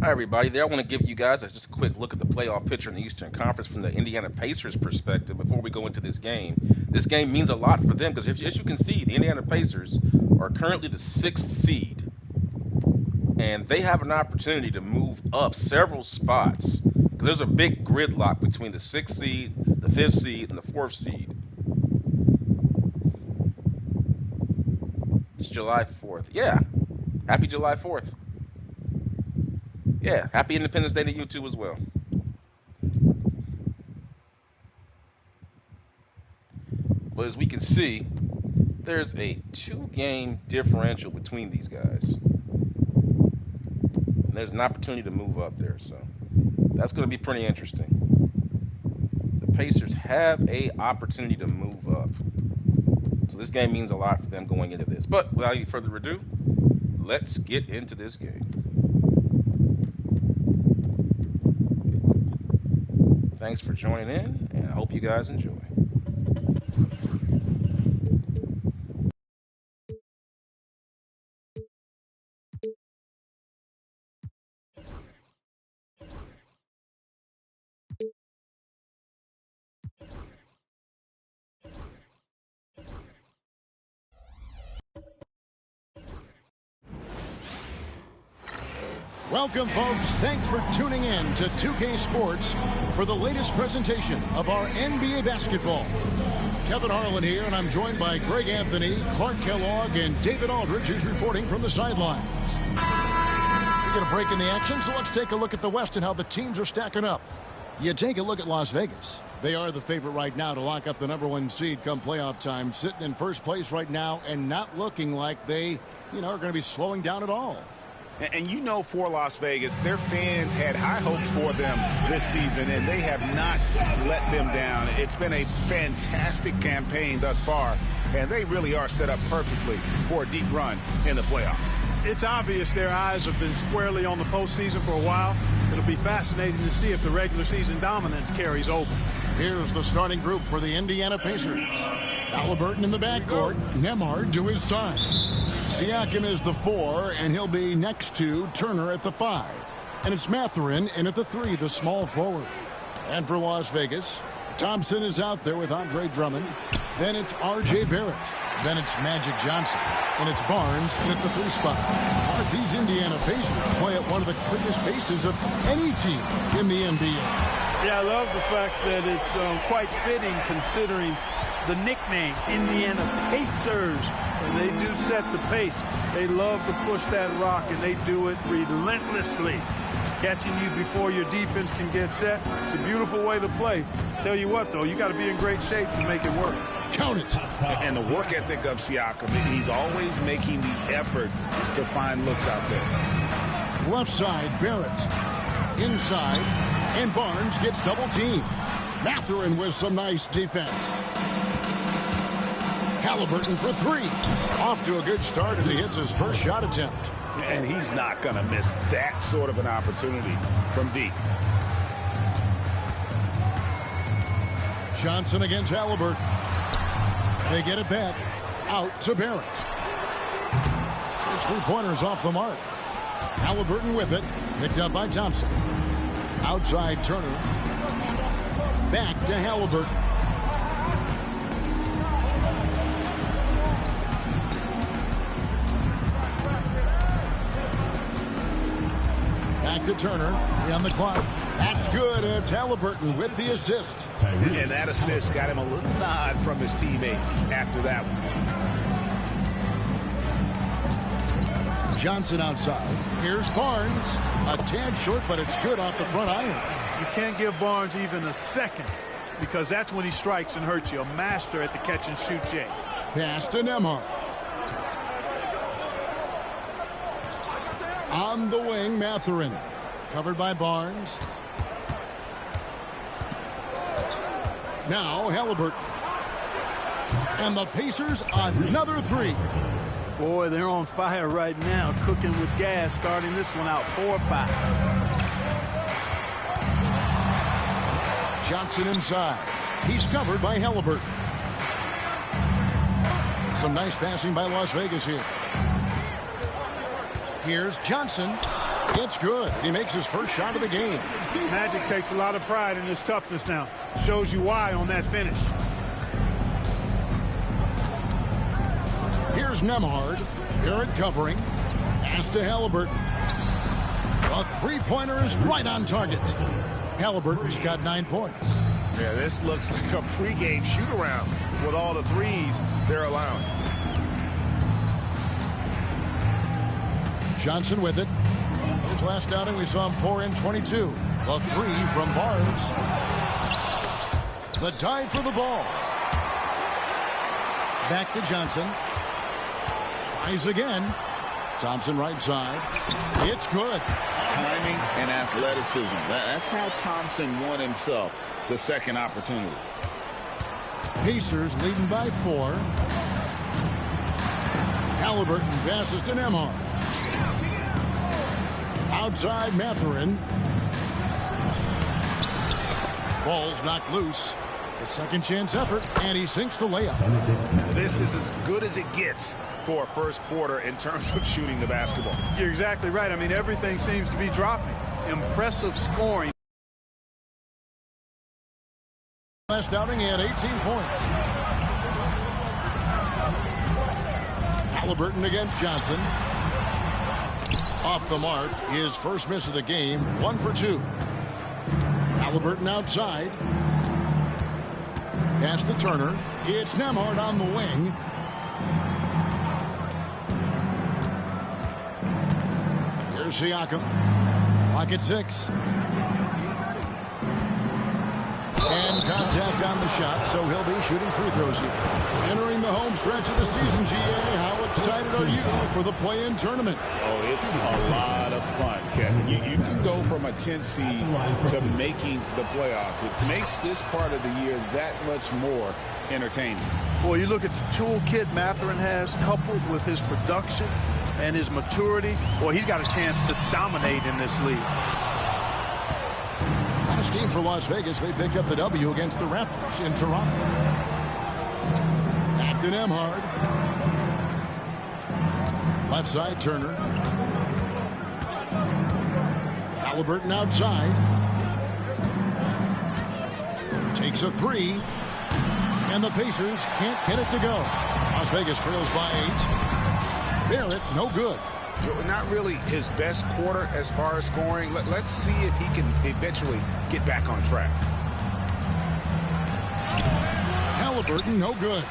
Hi, everybody. There, I want to give you guys just a quick look at the playoff picture in the Eastern Conference from the Indiana Pacers' perspective before we go into this game. This game means a lot for them because, as you can see, the Indiana Pacers are currently the sixth seed, and they have an opportunity to move up several spots. There's a big gridlock between the sixth seed, the fifth seed, and the fourth seed. It's July 4th. Yeah. Happy July 4th. Yeah, happy Independence Day to you too as well. But as we can see, there's a 2-game differential between these guys. And there's an opportunity to move up there, so that's going to be pretty interesting. The Pacers have a opportunity to move up. So this game means a lot for them going into this. But without any further ado, let's get into this game. Thanks for joining in, and I hope you guys enjoy. Welcome, folks. Thanks for tuning in to 2K Sports for the latest presentation of our NBA basketball. Kevin Harlan here, and I'm joined by Greg Anthony, Clark Kellogg, and David Aldridge, who's reporting from the sidelines. We get a break in the action, so let's take a look at the West and how the teams are stacking up. You take a look at Las Vegas. They are the favorite right now to lock up the #1 seed come playoff time, sitting in first place right now and not looking like they, are going to be slowing down at all. And you know, for Las Vegas, their fans had high hopes for them this season, and they have not let them down. It's been a fantastic campaign thus far, and they really are set up perfectly for a deep run in the playoffs. It's obvious their eyes have been squarely on the postseason for a while. It'll be fascinating to see if the regular season dominance carries over. Here's the starting group for the Indiana Pacers. Halliburton in the backcourt, Nembhard to his side. Siakam is the 4, and he'll be next to Turner at the 5. And it's Mathurin in at the 3, the small forward. And for Las Vegas, Thompson is out there with Andre Drummond. Then it's R.J. Barrett. Then it's Magic Johnson. And it's Barnes in at the 3 spot. These Indiana Pacers play at one of the quickest paces of any team in the NBA. Yeah, I love the fact that it's quite fitting considering the nickname, Indiana Pacers. And they do set the pace. They love to push that rock, and they do it relentlessly. Catching you before your defense can get set. It's a beautiful way to play. Tell you what, though, you got to be in great shape to make it work. Count it. And the work ethic of Siakam, he's always making the effort to find looks out there. Left side, Barrett. Inside, and Barnes gets double teamed. Mathurin with some nice defense. Halliburton for 3. Off to a good start as he hits his first shot attempt. And he's not going to miss that sort of an opportunity from deep. Johnson against Halliburton. They get it back. Out to Barrett. His 3-pointers off the mark. Halliburton with it. Picked up by Thompson. Outside Turner. Back to Halliburton. Back to Turner. On the clock. That's good. It's Halliburton with the assist. And that assist got him a little nod from his teammate after that one. Johnson outside. Here's Barnes. A tad short, but it's good off the front iron. You can't give Barnes even a second because that's when he strikes and hurts you. A master at the catch-and-shoot game. Pass to Nembhard. On the wing, Mathurin. Covered by Barnes. Now Halliburton. And the Pacers another 3. Boy, they're on fire right now, cooking with gas, starting this one out 4-5. Johnson inside. He's covered by Halliburton. Some nice passing by Las Vegas here. Here's Johnson. It's good. He makes his first shot of the game. Magic takes a lot of pride in his toughness now. Shows you why on that finish. Here's Nembhard. Barrett covering. Pass to Halliburton. A three-pointer is right on target. Halliburton's got 9 points. Yeah, this looks like a pregame shoot-around with all the threes they're allowing. Johnson with it. His last outing, we saw him pour in 22. A three from Barnes. The dive for the ball. Back to Johnson. Tries again. Thompson right side. It's good. Timing and athleticism. That's how Thompson won himself the second opportunity. Pacers leading by 4. Halliburton passes to Nembhard. Outside Mathurin. Ball's knocked loose. A second chance effort, and he sinks the layup. This is as good as it gets for a first quarter in terms of shooting the basketball. You're exactly right. I mean, everything seems to be dropping. Impressive scoring. Last outing, he had 18 points. Halliburton against Johnson. Off the mark, his first miss of the game, 1 for 2. Halliburton outside. Pass to Turner. It's Nembhard on the wing. Here's Siakam. Clock at 6. And contact on the shot, so he'll be shooting free throws here. Entering the home stretch of the season, GA. How excited are you for the play-in tournament? Oh, it's a lot of fun, Kevin. You can go from a 10th seed to making the playoffs. It makes this part of the year that much more entertaining. Boy, you look at the toolkit Mathurin has, coupled with his production and his maturity. Boy, he's got a chance to dominate in this league. Last game for Las Vegas, they picked up the W against the Raptors in Toronto. Back to Nembhard. Left side, Turner. Halliburton outside. Takes a three. And the Pacers can't get it to go. Las Vegas trails by 8. Barrett, no good. Not really his best quarter as far as scoring. Let's see if he can eventually get back on track. Halliburton, no good.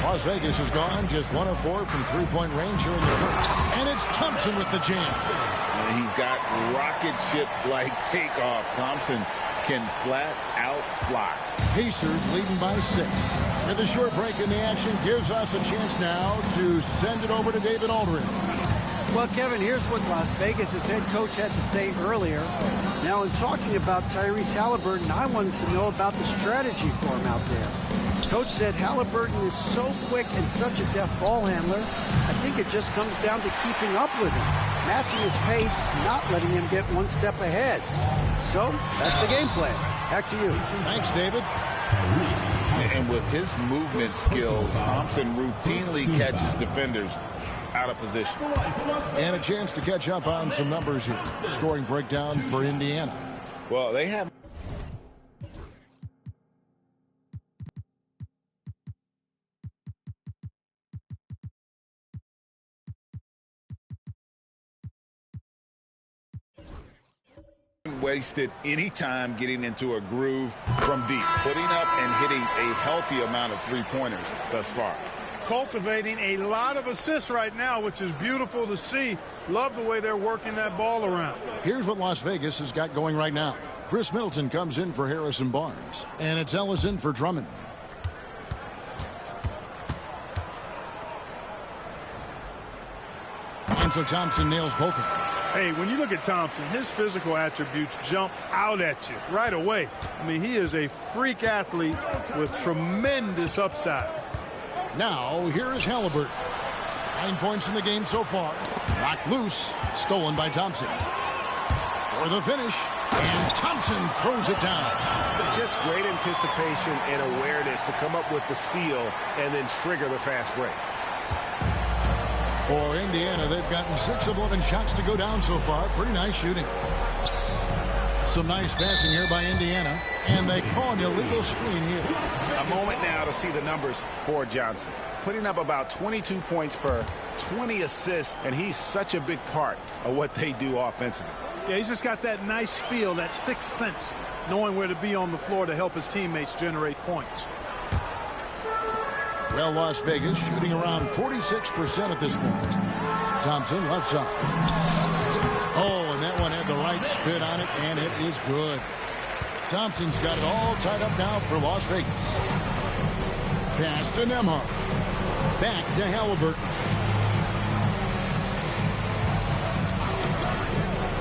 Las Vegas has gone just 1 of 4 from three-point range here in the first. And it's Thompson with the jam. And he's got rocket ship-like takeoff. Thompson can flat out fly. Pacers leading by 6. And the short break in the action gives us a chance now to send it over to David Aldridge. Well, Kevin, here's what Las Vegas' head coach had to say earlier. Now, in talking about Tyreese Halliburton, I wanted to know about the strategy for him out there. Coach said Halliburton is so quick and such a deft ball handler, I think it just comes down to keeping up with him, matching his pace, not letting him get one step ahead. So, that's the game plan. Back to you. Thanks, David. And with his movement skills, Thompson routinely catches defenders out of position. And a chance to catch up on some numbers here. Scoring breakdown for Indiana. Well, they have wasted any time getting into a groove from deep, putting up and hitting a healthy amount of three-pointers thus far. Cultivating a lot of assists right now, which is beautiful to see. Love the way they're working that ball around. Here's what Las Vegas has got going right now. Chris Middleton comes in for Harrison Barnes, and it's Ellison for Drummond. And so Thompson nails both of them. Hey, when you look at Thompson, his physical attributes jump out at you right away. I mean, he is a freak athlete with tremendous upside. Now, here is Halliburton. 9 points in the game so far. Knocked loose. Stolen by Thompson. For the finish. And Thompson throws it down. Just great anticipation and awareness to come up with the steal and then trigger the fast break. For Indiana, they've gotten 6 of 11 shots to go down so far. Pretty nice shooting. Some nice passing here by Indiana. And they call an illegal screen here. A moment now to see the numbers for Johnson. Putting up about 22 points per 20 assists, and he's such a big part of what they do offensively. Yeah, he's just got that nice feel, that sixth sense, knowing where to be on the floor to help his teammates generate points. Well, Las Vegas shooting around 46% at this point. Thompson, left side. Oh, and that one had the right spin on it, and it is good. Thompson's got it all tied up now for Las Vegas. Pass to Nembhard. Back to Halliburton.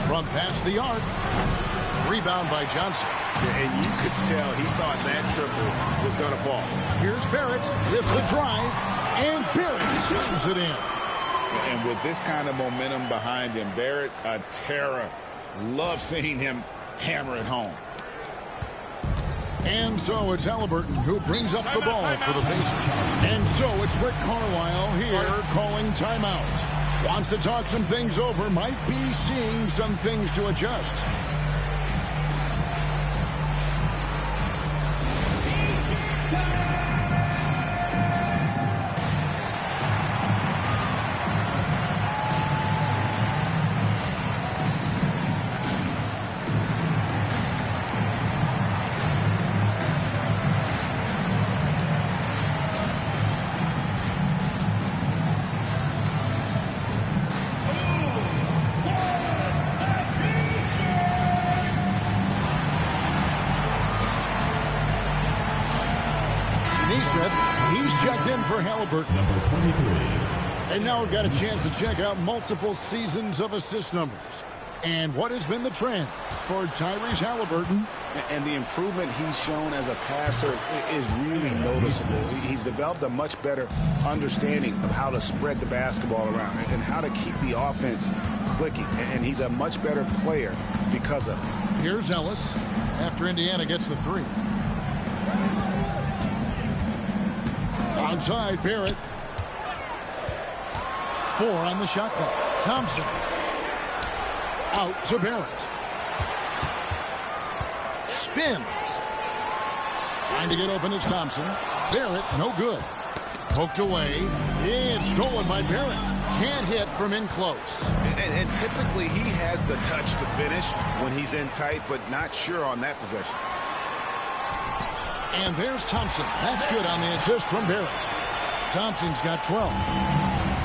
From past the arc. Rebound by Johnson. And you could tell he thought that triple was going to fall. Here's Barrett with the drive. And Barrett slams it in. And with this kind of momentum behind him, Barrett, a terror. Love seeing him hammer it home. And so it's Halliburton who brings up the ball for the Pacers. And so it's Rick Carlisle here calling timeout. Wants to talk some things over, might be seeing some things to adjust. He's checked in for Halliburton. Number 23. And now we've got a chance to check out multiple seasons of assist numbers. And what has been the trend for Tyreese Halliburton? And the improvement he's shown as a passer is really noticeable. He's developed a much better understanding of how to spread the basketball around and how to keep the offense clicking. And he's a much better player because of it. Here's Ellis after Indiana gets the 3. Outside, Barrett. 4 on the shot clock. Thompson. Out to Barrett. Spins. Trying to get open is Thompson. Barrett, no good. Poked away. It's stolen by Barrett. Can't hit from in close. And typically he has the touch to finish when he's in tight, but not sure on that possession. And there's Thompson. That's good on the assist from Barrett. Thompson's got 12.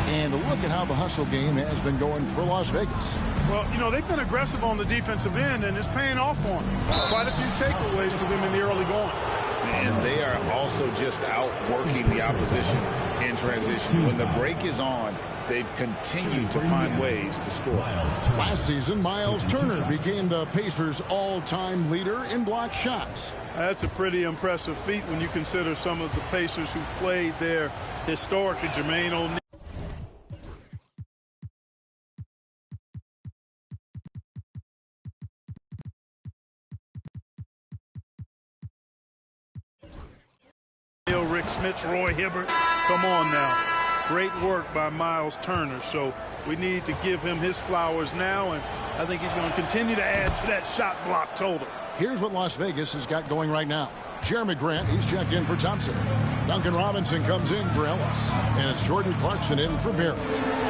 And look at how the hustle game has been going for Las Vegas. Well, you know, they've been aggressive on the defensive end, and it's paying off for them. Quite a few takeaways for them in the early going. And they are also just outworking the opposition in transition. When the break is on, they've continued to find ways to score. Last season, Miles Turner became the Pacers' all-time leader in block shots. That's a pretty impressive feat when you consider some of the Pacers who played there historically. Jermaine O'Neal. Rick Smith, Roy Hibbert. Come on now. Great work by Miles Turner. So we need to give him his flowers now, and I think he's going to continue to add to that shot block total. Here's what Las Vegas has got going right now. Jeremy Grant, he's checked in for Thompson. Duncan Robinson comes in for Ellis. And it's Jordan Clarkson in for Barrett.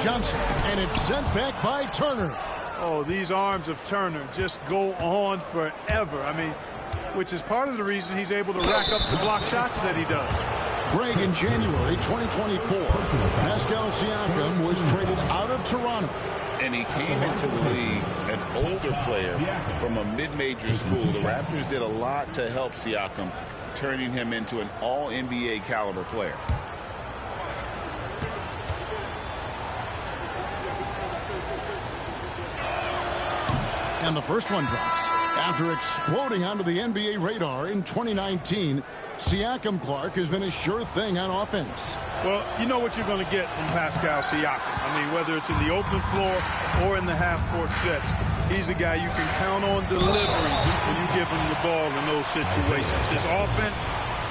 Johnson, and it's sent back by Turner. Oh, these arms of Turner just go on forever. I mean, which is part of the reason he's able to rack up the block shots that he does. Greg, in January 2024, Pascal Siakam was traded out of Toronto. And he came into the league an older player from a mid-major school. The Raptors did a lot to help Siakam, turning him into an all-NBA caliber player. And the first one drops. After exploding onto the NBA radar in 2019, Siakam Clark has been a sure thing on offense. Well, you know what you're going to get from Pascal Siakam. I mean, whether it's in the open floor or in the half-court sets, he's a guy you can count on delivering when you give him the ball in those situations. His offense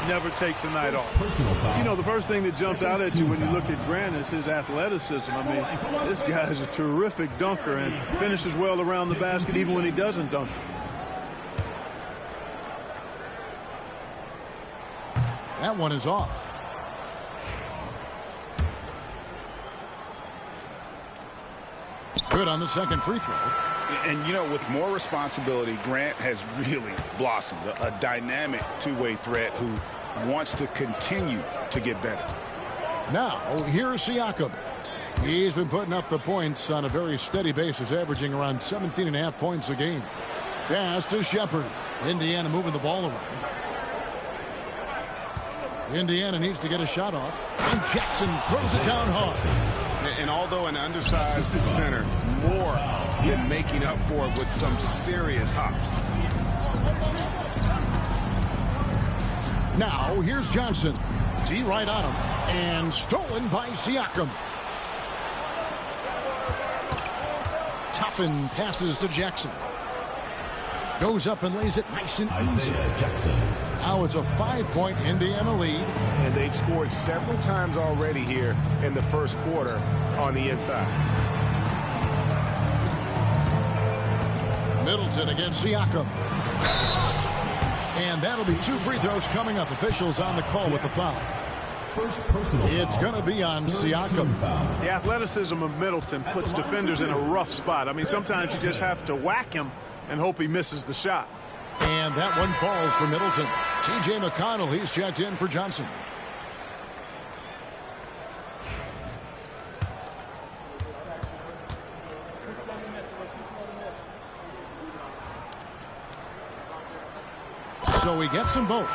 never takes a night off. You know, the first thing that jumps out at you when you look at Grant is his athleticism. I mean, this guy is a terrific dunker and finishes well around the basket even when he doesn't dunk. That one is off. Good on the second free throw. And, you know, with more responsibility, Grant has really blossomed. A dynamic two-way threat who wants to continue to get better. Now, here's Siakam. He's been putting up the points on a very steady basis, averaging around 17.5 points a game. Pass to Shepherd. Indiana moving the ball around. Indiana needs to get a shot off. And Jackson throws it down hard. And although an undersized center, more than making up for it with some serious hops. Now, here's Johnson. D right on him. And stolen by Siakam. Toppin passes to Jackson. Goes up and lays it nice and easy. Now it's a 5-point Indiana lead. And they've scored several times already here in the first quarter on the inside. Middleton against Siakam. And that'll be 2 free throws coming up. Officials on the call with the foul. It's going to be on Siakam. The athleticism of Middleton puts defenders in a rough spot. I mean, sometimes you just have to whack him and hope he misses the shot. And that one falls for Middleton. T.J. McConnell, he's checked in for Johnson. So he gets them both.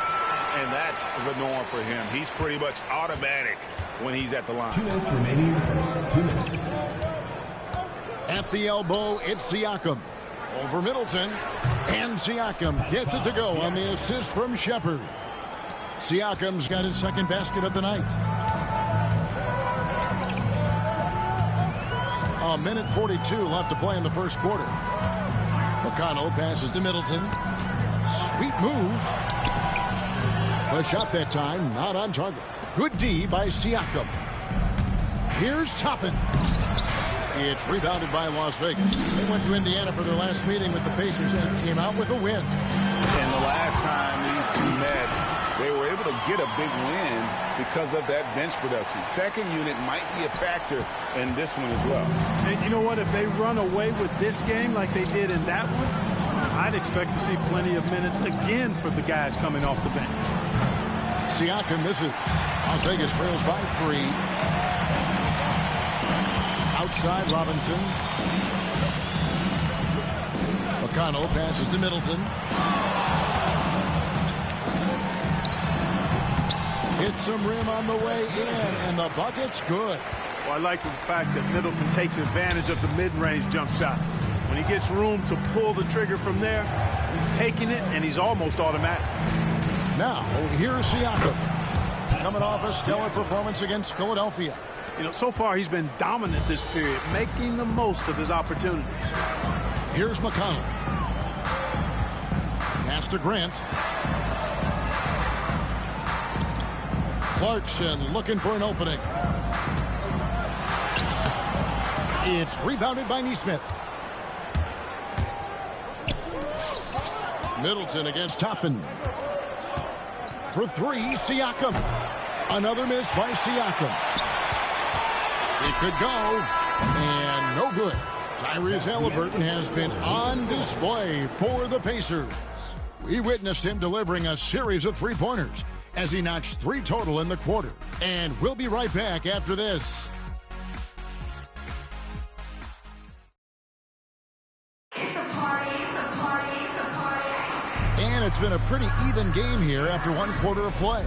And that's the norm for him. He's pretty much automatic when he's at the line. 2 minutes remaining in the first. 2 minutes. At the elbow, it's Siakam. Over Middleton. And Siakam gets it to go on the assist from Shepherd. Siakam's got his second basket of the night. 1:42 left to play in the first quarter. McConnell passes to Middleton. Sweet move. The shot that time, not on target. Good D by Siakam. Here's Toppin. It's rebounded by Las Vegas. They went to Indiana for their last meeting with the Pacers and came out with a win. And the last time these two met, they were able to get a big win because of that bench production. Second unit might be a factor in this one as well. And you know what? If they run away with this game like they did in that one, I'd expect to see plenty of minutes again for the guys coming off the bench. Siakam misses. Las Vegas trails by 3. Outside Robinson. McConnell passes to Middleton. Hits some rim on the way in, and the bucket's good. Well, I like the fact that Middleton takes advantage of the mid-range jump shot. When he gets room to pull the trigger from there, he's taking it, and he's almost automatic. Now, here's Siakam. Coming off a stellar performance against Philadelphia. You know, so far he's been dominant this period, making the most of his opportunities. Here's McConnell. Pass to Grant. Clarkson looking for an opening. It's rebounded by Nesmith. Middleton against Toppin. For 3, Siakam. Another miss by Siakam. It could go, and no good. Tyreese Halliburton has been on display for the Pacers. We witnessed him delivering a series of three-pointers as he notched 3 total in the quarter. And we'll be right back after this. It's a party, it's a party, it's a party. And it's been a pretty even game here after 1 quarter of play.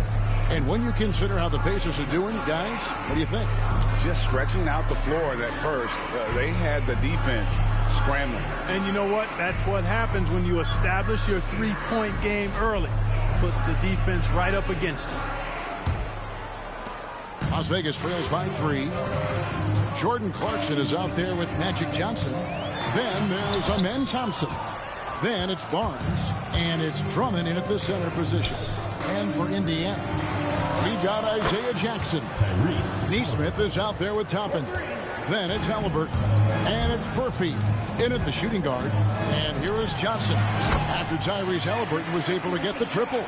And when you consider how the Pacers are doing, guys, what do you think? Just stretching out the floor at first. They had the defense scrambling. And you know what? That's what happens when you establish your three-point game early. Puts the defense right up against it. Las Vegas trails by 3. Jordan Clarkson is out there with Magic Johnson. Then there's Amen Thompson. Then it's Barnes. And it's Drummond in at the center position. in for Indiana. We've got Isaiah Jackson. Tyreese Neesmith is out there with Toppin. Then it's Halliburton. And it's Furphy in at the shooting guard. And here is Johnson after Tyreese Halliburton was able to get the triple.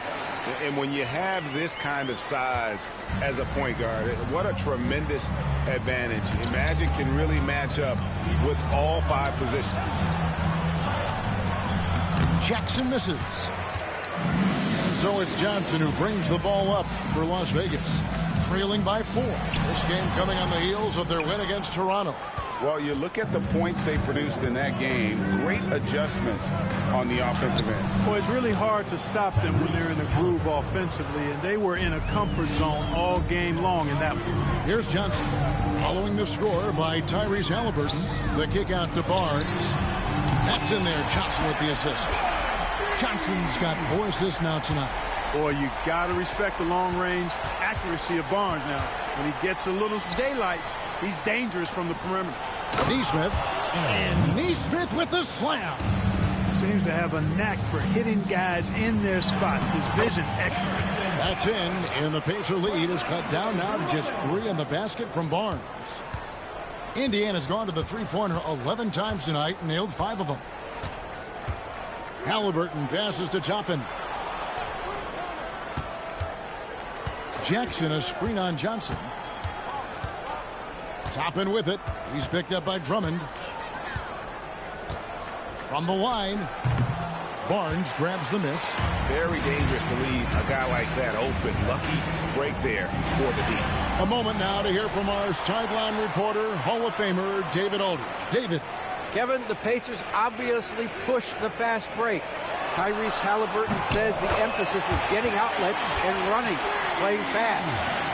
And when you have this kind of size as a point guard, what a tremendous advantage. Magic can really match up with all 5 positions. Jackson misses. And so it's Johnson who brings the ball up for Las Vegas, trailing by 4. This game coming on the heels of their win against Toronto. Well, you look at the points they produced in that game. Great adjustments on the offensive end. Well, it's really hard to stop them when they're in a groove offensively, and they were in a comfort zone all game long in that one. Here's Johnson following the score by Tyreese Halliburton. The kick out to Barnes. That's in there. Johnson with the assist. Johnson's got 4 assists now tonight. Boy, you got to respect the long-range accuracy of Barnes now. When he gets a little daylight, he's dangerous from the perimeter. Neesmith. And Neesmith with the slam. Seems to have a knack for hitting guys in their spots. His vision excellent. That's in. And the Pacer lead is cut down now to just 3 in the basket from Barnes. Indiana's gone to the three-pointer 11 times tonight and nailed 5 of them. Halliburton passes to Toppin. Jackson a screen on Johnson. Toppin with it. He's picked up by Drummond. From the line, Barnes grabs the miss. Very dangerous to leave a guy like that open. Lucky break there for the D. A moment now to hear from our sideline reporter, Hall of Famer David Aldridge. David. Kevin, the Pacers obviously pushed the fast break. Tyreese Halliburton says the emphasis is getting outlets and running, playing fast.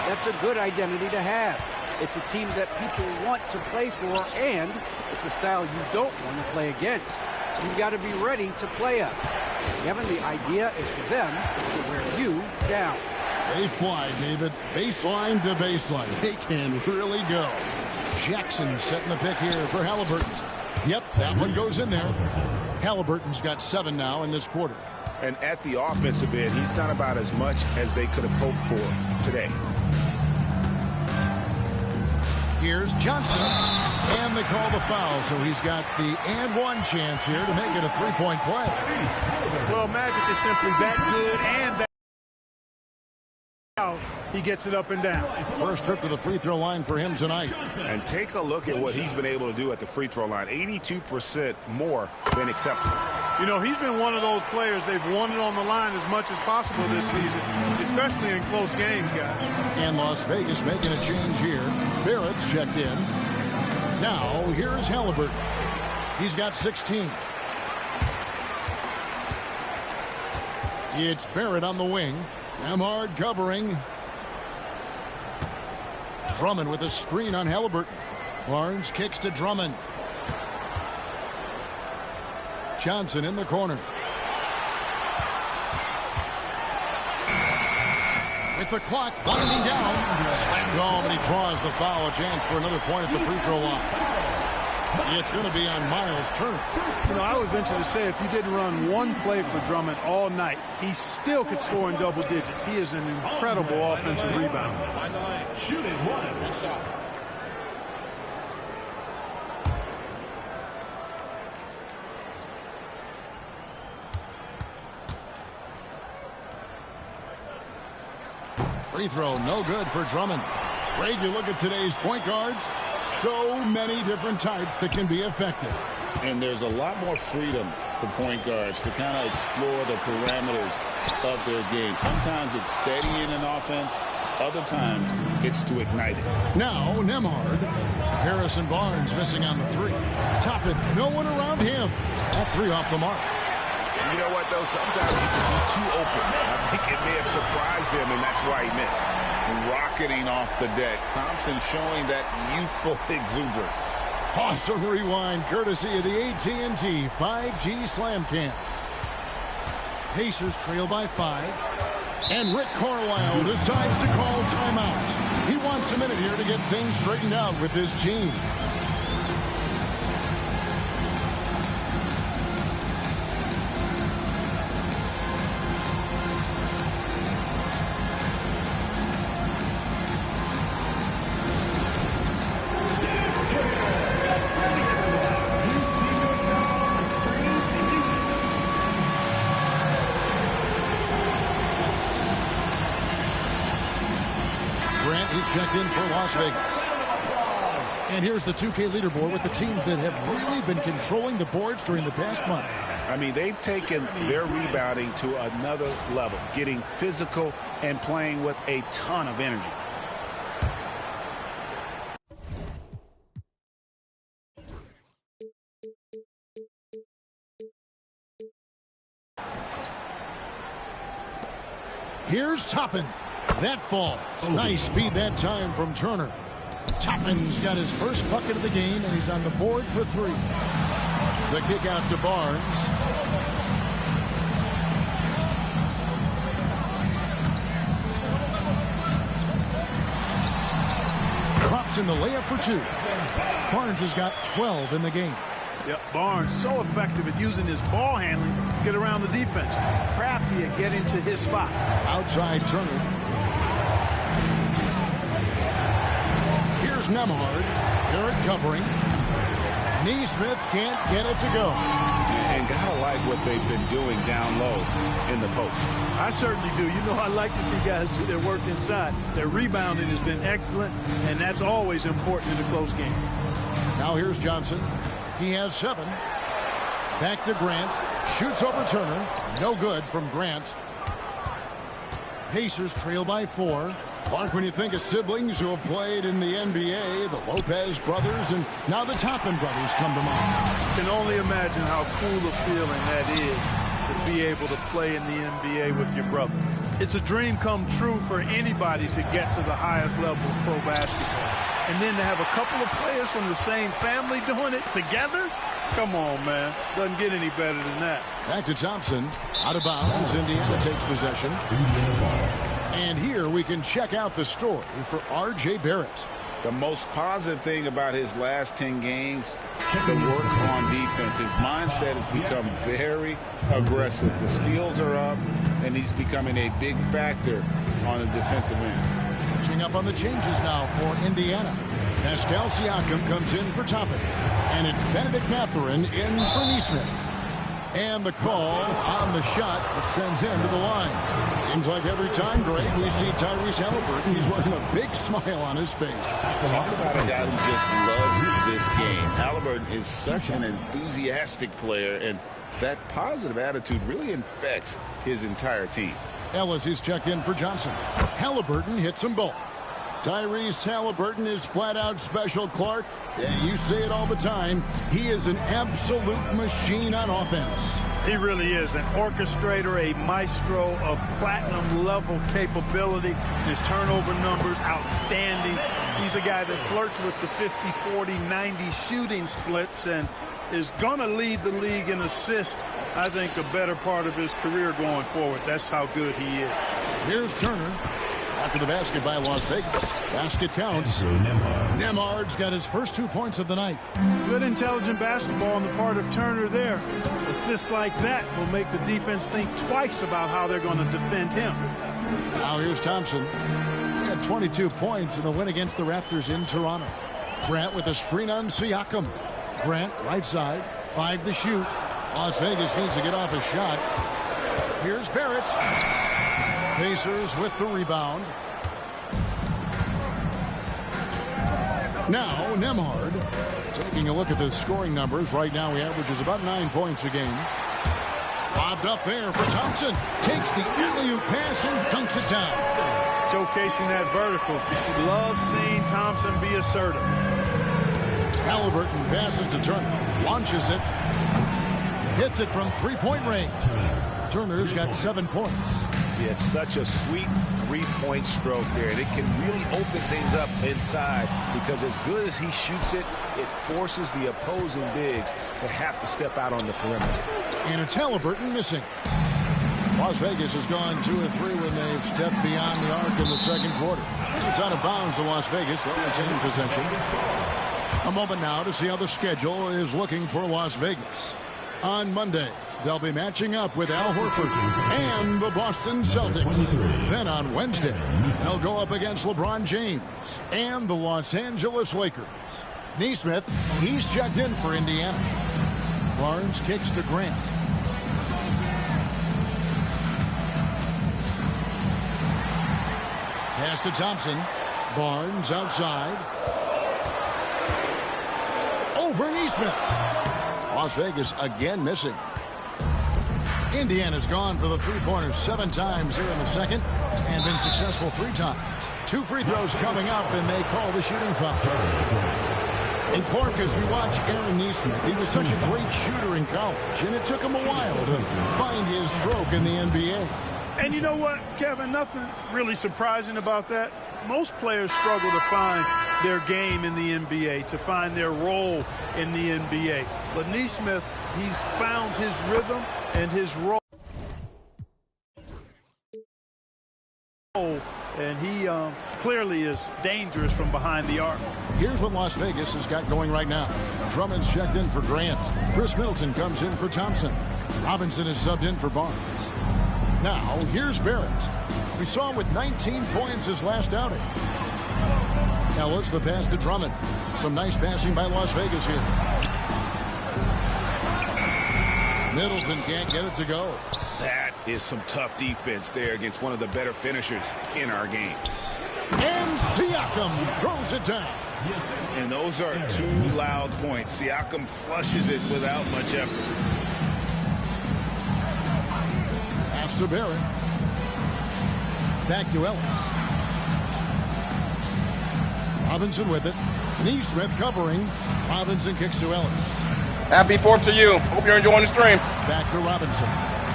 That's a good identity to have. It's a team that people want to play for, and it's a style you don't want to play against. You've got to be ready to play us. Kevin, the idea is for them to wear you down. They fly, David. Baseline to baseline. They can really go. Jackson setting the pick here for Halliburton. Yep, that one goes in there. Halliburton's got 7 now in this quarter. And at the offensive end, he's done about as much as they could have hoped for today. Here's Johnson, and they call the foul, so he's got the and one chance here to make it a 3-point play. Well, Magic is simply that good and that he gets it up and down. First trip to the free throw line for him tonight. And take a look at what he's been able to do at the free throw line. 82% more than acceptable. You know, he's been one of those players, they've won it on the line as much as possible this season, especially in close games, guys. And Las Vegas making a change here. Barrett's checked in. Now, here is Halliburton. He's got 16. It's Barrett on the wing. Nembhard covering. Drummond with a screen on Halliburton. Barnes kicks to Drummond. Johnson in the corner. With the clock winding down. Slammed home, and he draws the foul. A chance for another point at the free throw line. It's going to be on Miles Turner. You know, I would venture to say if you didn't run one play for Drummond all night, he still could score in double digits. He is an incredible offensive rebounder. shooting 1. That's all. Free throw, no good for Drummond. Greg, you look at today's point guards, so many different types that can be effective. And there's a lot more freedom for point guards to kind of explore the parameters of their game. Sometimes it's steadying an offense. Other times it's to ignite it. Now, Nembhard. Harrison Barnes missing on the three. Toppin, no one around him. That three off the mark. You know what, though? Sometimes he can be too open. I think it may have surprised him, and that's why he missed. Rocketing off the deck. Thompson showing that youthful exuberance. Awesome rewind, courtesy of the AT&T 5G Slam Cam. Pacers trail by 5. And Rick Carlisle decides to call timeout. He wants a minute here to get things straightened out with his team. Las Vegas. And here's the 2K leaderboard with the teams that have really been controlling the boards during the past month. I mean, they've taken their rebounding to another level, getting physical and playing with a ton of energy. Here's Toppin. That falls. Nice feed that time from Turner. Toppin's got his first bucket of the game, and he's on the board for 3. The kick out to Barnes. Drops in the layup for 2. Barnes has got 12 in the game. Yep, Barnes so effective at using his ball handling to get around the defense. Crafty at getting to his spot. Outside Turner. Here's Nemhard. Garrett covering. Neesmith can't get it to go. And gotta like what they've been doing down low in the post. I certainly do. You know, I like to see guys do their work inside. Their rebounding has been excellent, and that's always important in a close game. Now here's Johnson. He has 7. Back to Grant. Shoots over Turner. No good from Grant. Pacers trail by 4. Clark, when you think of siblings who have played in the NBA, the Lopez brothers and now the Toppin brothers come to mind. Can only imagine how cool a feeling that is to be able to play in the NBA with your brother. It's a dream come true for anybody to get to the highest level of pro basketball. And then to have a couple of players from the same family doing it together? Come on, man. Doesn't get any better than that. Back to Thompson. Out of bounds. Indiana takes possession. And here we can check out the story for R.J. Barrett. The most positive thing about his last 10 games, the work on defense. His mindset has become very aggressive. The steals are up, and he's becoming a big factor on the defensive end. Catching up on the changes now for Indiana. Pascal Siakam comes in for Toppin. And it's Benedict Mathurin in for Neesmith. And the call on the shot that sends him to the line. Seems like every time, Greg, we see Tyreese Halliburton, he's wearing a big smile on his face. Talk about a guy who just loves this game. Halliburton is such an enthusiastic player, and that positive attitude really infects his entire team. Ellis is checked in for Johnson. Halliburton hits them both. Tyreese Halliburton is flat-out special, Clark. You say it all the time. He is an absolute machine on offense. He really is an orchestrator, a maestro of platinum-level capability. His turnover numbers, outstanding. He's a guy that flirts with the 50, 40, 90 shooting splits and is going to lead the league in assists, I think, a better part of his career going forward. That's how good he is. Here's Turner. After the basket by Las Vegas. Basket counts. Nemhard's got his first 2 points of the night. Good intelligent basketball on the part of Turner there. Assists like that will make the defense think twice about how they're going to defend him. Now here's Thompson. He had 22 points in the win against the Raptors in Toronto. Grant with a screen on Siakam. Grant, right side, 5 to shoot. Las Vegas needs to get off a shot. Here's Barrett. Pacers with the rebound. Now Nemhard. Taking a look at the scoring numbers. Right now he averages about 9 points a game. Lobbed up there for Thompson. Takes the alley-oop pass and dunks it down. Showcasing that vertical. Love seeing Thompson be assertive. Halliburton passes to Turner. Launches it. Hits it from three-point range. Turner's got 7 points. It's such a sweet three-point stroke there, and it can really open things up inside because as good as he shoots it, it forces the opposing bigs to have to step out on the perimeter. And it's Halliburton missing. Las Vegas has gone 2 of 3 when they've stepped beyond the arc in the second quarter. It's out of bounds to Las Vegas. They'll retain possession. A moment now to see how the schedule is looking for Las Vegas. On Monday, they'll be matching up with Al Horford and the Boston Celtics. Then on Wednesday, they'll go up against LeBron James and the Los Angeles Lakers. Neesmith, he's checked in for Indiana. Barnes kicks to Grant. Pass to Thompson. Barnes outside. Over Neesmith. Las Vegas again missing. Indiana's gone for the three-pointers 7 times here in the second and been successful 3 times. 2 free throws coming up, and they call the shooting foul. And Clark, as we watch Aaron Neesmith, he was such a great shooter in college, and it took him a while to find his stroke in the NBA. And you know what, Kevin, nothing really surprising about that. Most players struggle to find their game in the NBA, to find their role in the NBA. But Neesmith, he's found his rhythm and his role. And he clearly is dangerous from behind the arc. Here's what Las Vegas has got going right now. Drummond's checked in for Grant. Chris Middleton comes in for Thompson. Robinson is subbed in for Barnes. Now, here's Barrett. We saw him with 19 points his last outing. Ellis the pass to Drummond. Some nice passing by Las Vegas here. Middleton can't get it to go. That is some tough defense there against one of the better finishers in our game. And Siakam throws it down. And those are 2 loud points. Siakam flushes it without much effort. Pass to Barrett. Back to Ellis. Robinson with it. Neesmith covering. Robinson kicks to Ellis. Happy 4th to you. Hope you're enjoying the stream. Back to Robinson.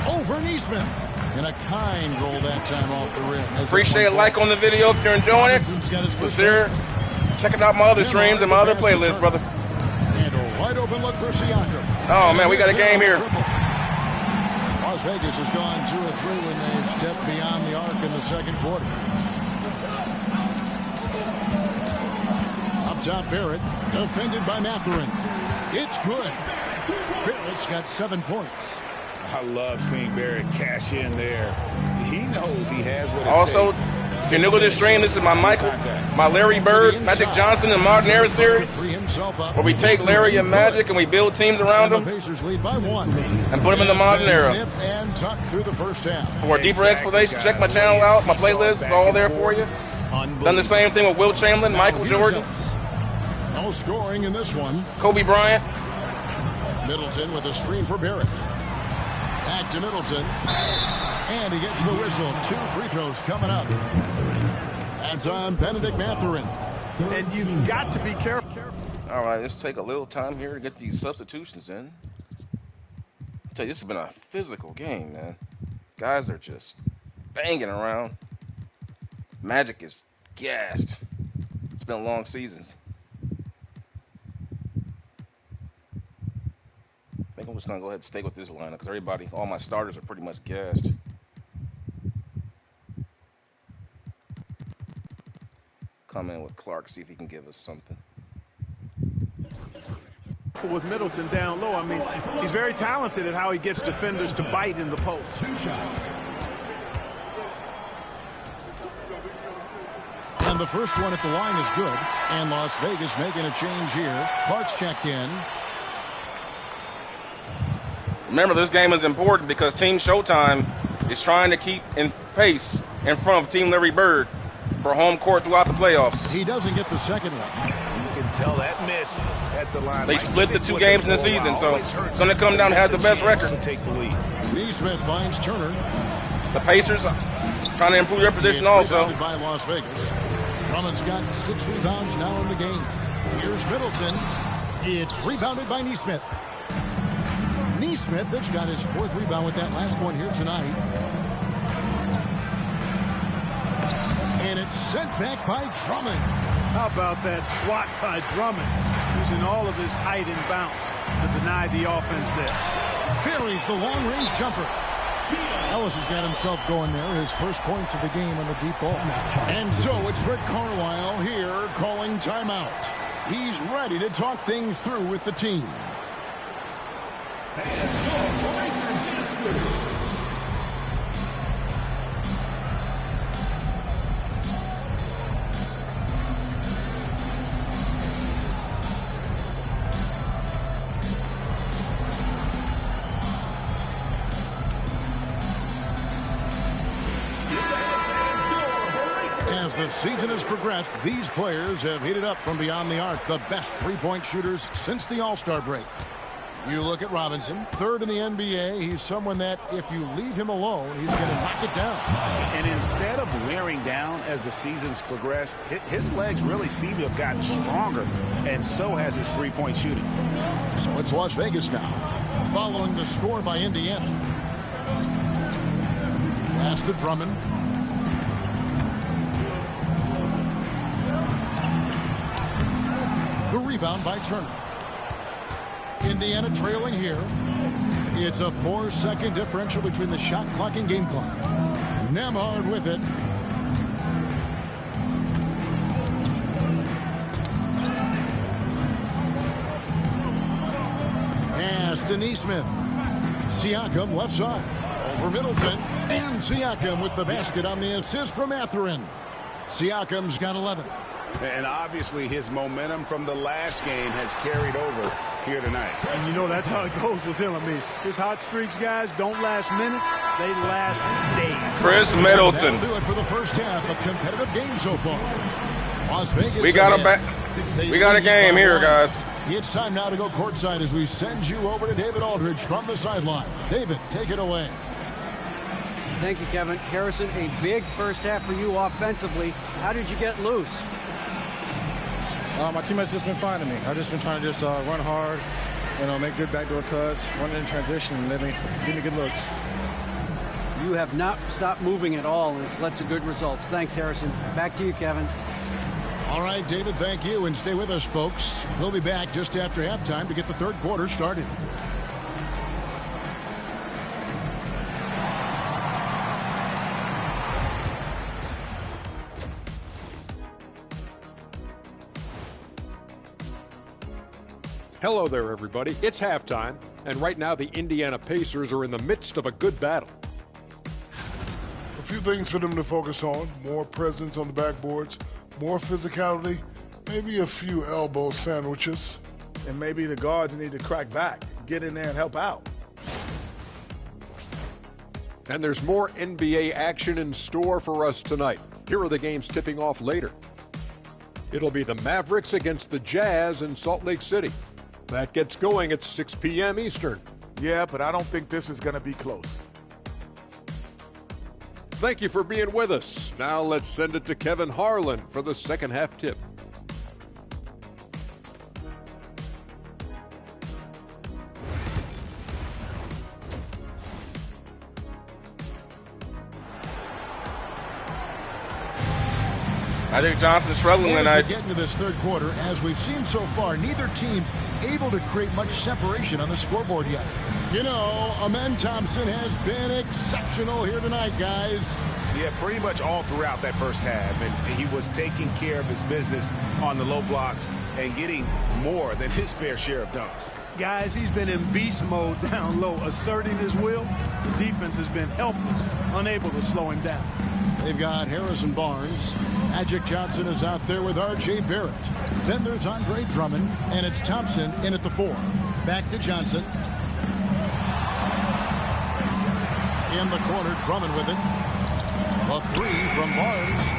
Over Neesmith. And a kind roll that time off the rim. Appreciate a like on the video if you're enjoying it. Consider checking out my other streams and my other playlists, brother. And a wide open look for Siakam. Oh, man, we got a game here. Las Vegas has gone 2 of 3 when they've stepped beyond the arc in the second quarter. Up top, Barrett. Defended by Mathurin. It's good. Barrett's got 7 points. I love seeing Barrett cash in there. He knows he has what it Also, takes. if you're new to this stream, this is my Larry Bird, Magic Johnson, and Modern Era series, where we take Larry and Magic and we build teams around them and put them in the Modern Era. For a deeper explanation, check my channel out. My playlist is all there for you. Done the same thing with Will Chamberlain, Michael Jordan. No scoring in this one. Kobe Bryant. Middleton with a screen for Barrett. Back to Middleton. And he gets the whistle. 2 free throws coming up. That's on Benedict Mathurin. And you've got to be careful. All right, let's take a little time here to get these substitutions in. I tell you, this has been a physical game, man. Guys are just banging around. Magic is gassed. It's been a long season. I think I'm just going to go ahead and stay with this lineup because all my starters are pretty much gassed. Come in with Clark, see if he can give us something. With Middleton down low, I mean, he's very talented at how he gets defenders to bite in the post. 2 shots. And the first one at the line is good. And Las Vegas making a change here. Clark's checked in. Remember, this game is important because Team Showtime is trying to keep in pace in front of Team Larry Bird for home court throughout the playoffs. He doesn't get the second one. You can tell that miss at the line. They split the 2 games in the season, so it's going to come down to has the best record. To take the lead. Neesmith finds Turner. The Pacers are trying to improve their position also. Rebounded by Las Vegas. Drummond's got 6 rebounds now in the game. Here's Middleton. It's rebounded by Neesmith. Neesmith has got his 4th rebound with that last one here tonight. And it's sent back by Drummond. How about that swat by Drummond, using all of his height and bounce to deny the offense there. Buries the long-range jumper. Ellis has got himself going there, his first points of the game on the deep ball. And so it's Rick Carlisle here calling timeout. He's ready to talk things through with the team. the season has progressed, these players have heated up from beyond the arc, the best three-point shooters since the All-Star break. You look at Robinson, third in the NBA. He's someone that if you leave him alone, he's going to knock it down. And instead of wearing down as the season's progressed, his legs really seem to have gotten stronger, and so has his three-point shooting. So it's Las Vegas now, following the score by Indiana. Pass to Drummond. The rebound by Turner. Indiana trailing here. It's a 4-second differential between the shot clock and game clock. Nembhard with it. Pass to Nesmith. Siakam left side. Over Middleton. And Siakam with the basket on the assist from Mathurin. Siakam's got 11. And obviously his momentum from the last game has carried over here tonight. And you know that's how it goes with him. I mean, his hot streaks, guys, don't last minutes. They last days. Chris Middleton. That'll do it for the first half. A competitive game so far. Las Vegas. We got a game here, guys. It's time now to go courtside as we send you over to David Aldridge from the sideline. David, take it away. Thank you, Kevin. Harrison, a big first half for you offensively. How did you get loose? My team has just been fine to me. I've just been trying to run hard, make good backdoor cuts, run in transition, and give me good looks. You have not stopped moving at all, and it's led to good results. Thanks, Harrison. Back to you, Kevin. All right, David, thank you, and stay with us, folks. We'll be back just after halftime to get the third quarter started. Hello there, everybody. It's halftime, and right now the Indiana Pacers are in the midst of a good battle. A few things for them to focus on: more presence on the backboards, more physicality, maybe a few elbow sandwiches. And maybe the guards need to crack back, get in there and help out. And there's more NBA action in store for us tonight. Here are the games tipping off later. It'll be the Mavericks against the Jazz in Salt Lake City. That gets going at 6 p.m. Eastern. Yeah, but I don't think this is going to be close. Thank you for being with us. Now let's send it to Kevin Harlan for the second half tip. I think Johnson's struggling tonight. As we get into this third quarter, as we've seen so far, neither team able to create much separation on the scoreboard yet. You know, Amen Thompson has been exceptional here tonight, guys. Yeah, pretty much all throughout that first half, and he was taking care of his business on the low blocks and getting more than his fair share of dunks. Guys, he's been in beast mode down low, asserting his will. The defense has been helpless, unable to slow him down. They've got Harrison Barnes. Magic Johnson is out there with R.J. Barrett. Then there's Andre Drummond, and it's Thompson in at the 4. Back to Johnson. In the corner, Drummond with it. A 3 from Barnes.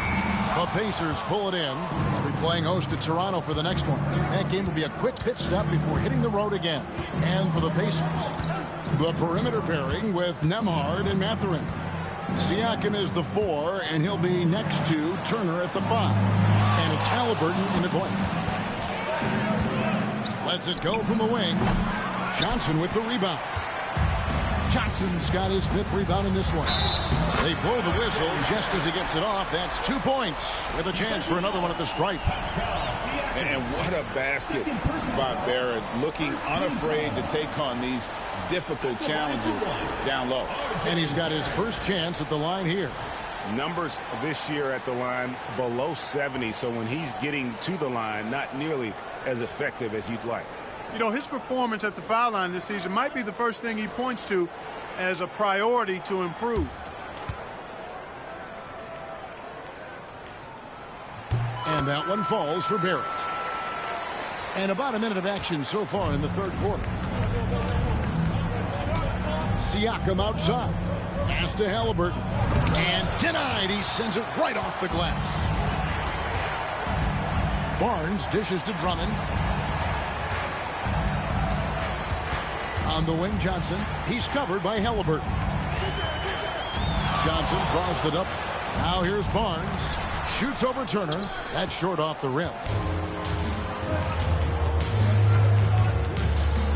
The Pacers pull it in. They'll be playing host to Toronto for the next one. That game will be a quick pit stop before hitting the road again. And for the Pacers, the perimeter pairing with Nembhard and Mathurin. Siakam is the 4, and he'll be next to Turner at the 5. And it's Halliburton in the point. Lets it go from the wing. Johnson with the rebound. Johnson's got his 5th rebound in this one. They blow the whistle just as he gets it off. That's 2 points with a chance for another one at the stripe. And what a basket by Barrett, looking unafraid to take on these difficult challenges down low. And he's got his first chance at the line here. Numbers this year at the line below 70, so when he's getting to the line, not nearly as effective as you'd like. You know, his performance at the foul line this season might be the first thing he points to as a priority to improve. And that one falls for Barrett. And about a minute of action so far in the third quarter. Siakam outside. Pass to Halliburton. And denied. He sends it right off the glass. Barnes dishes to Drummond. On the wing, Johnson. He's covered by Halliburton. Johnson draws the double. Now here's Barnes. Shoots over Turner. That's short off the rim.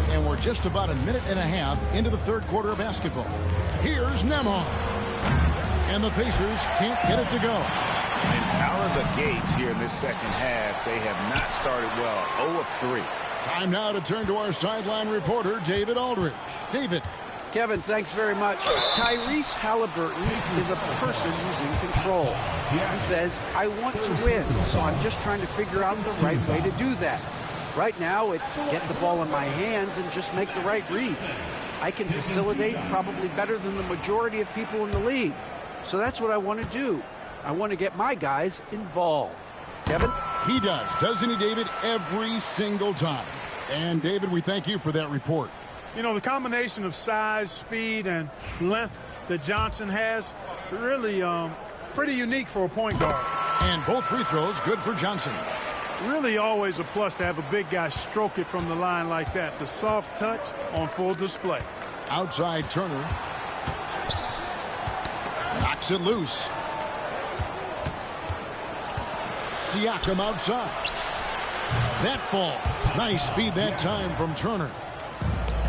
And we're just about a minute and a half into the third quarter of basketball. Here's Nembhard. And the Pacers can't get it to go. And out of the gates here in this second half, they have not started well. 0 of 3. Time now to turn to our sideline reporter, David Aldridge. David. Kevin, thanks very much. Tyreese Halliburton is a person who's in control. He says, I want to win, so I'm just trying to figure out the right way to do that. Right now, it's get the ball in my hands and just make the right reads. I can facilitate probably better than the majority of people in the league. So that's what I want to do. I want to get my guys involved. Kevin? He doesn't he, David? Every single time. And, David, we thank you for that report. You know, the combination of size, speed, and length that Johnson has, really pretty unique for a point guard. And both free throws good for Johnson. Really always a plus to have a big guy stroke it from the line like that. The soft touch on full display. Outside Turner. Knocks it loose. Siakam outside. That falls. Nice feed that time from Turner.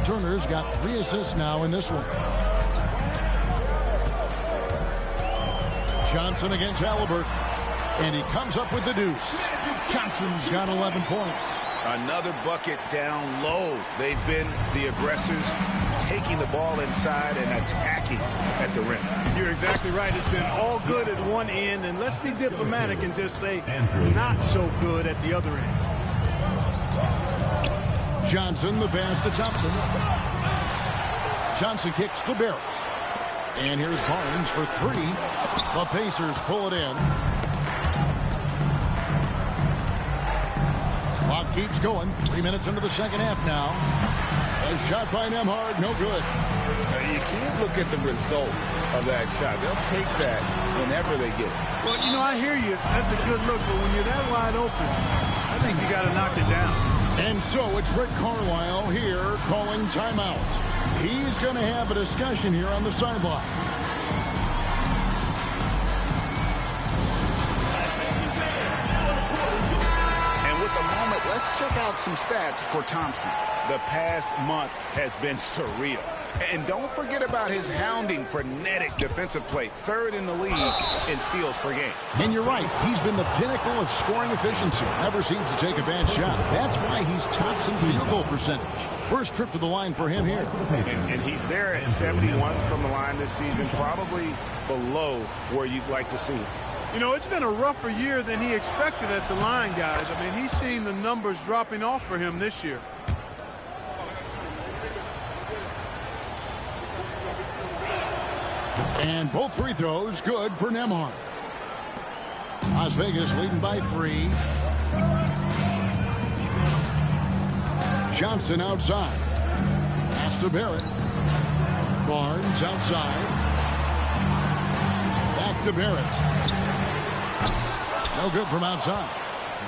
Turner's got 3 assists now in this one. Johnson against Halliburton. And he comes up with the deuce. Johnson's got 11 points. Another bucket down low. They've been the aggressors, taking the ball inside and attacking at the rim. You're exactly right. It's been all good at one end, and let's be diplomatic and just say not so good at the other end. Johnson, the pass to Thompson. Johnson kicks to Barrett. And here's Barnes for 3. The Pacers pull it in. Clock keeps going. 3 minutes into the second half now. A shot by Nembhard, no good. You can't look at the result of that shot. They'll take that whenever they get it. Well, you know, I hear you. That's a good look, but when you're that wide open, I think you got to knock it down. And so it's Rick Carlisle here calling timeout. He's going to have a discussion here on the sideline. And with the moment, let's check out some stats for Thompson. The past month has been surreal. And don't forget about his hounding, frenetic defensive play. 3rd in the league in steals per game. And you're right. He's been the pinnacle of scoring efficiency. Never seems to take a bad shot. That's why he's tops in field goal percentage. First trip to the line for him here. And he's there at 71 from the line this season, probably below where you'd like to see him. You know, it's been a rougher year than he expected at the line, guys. I mean, he's seen the numbers dropping off for him this year. And both free throws good for Nembhard. Las Vegas leading by 3. Johnson outside. Pass to Barrett. Barnes outside. Back to Barrett. No good from outside.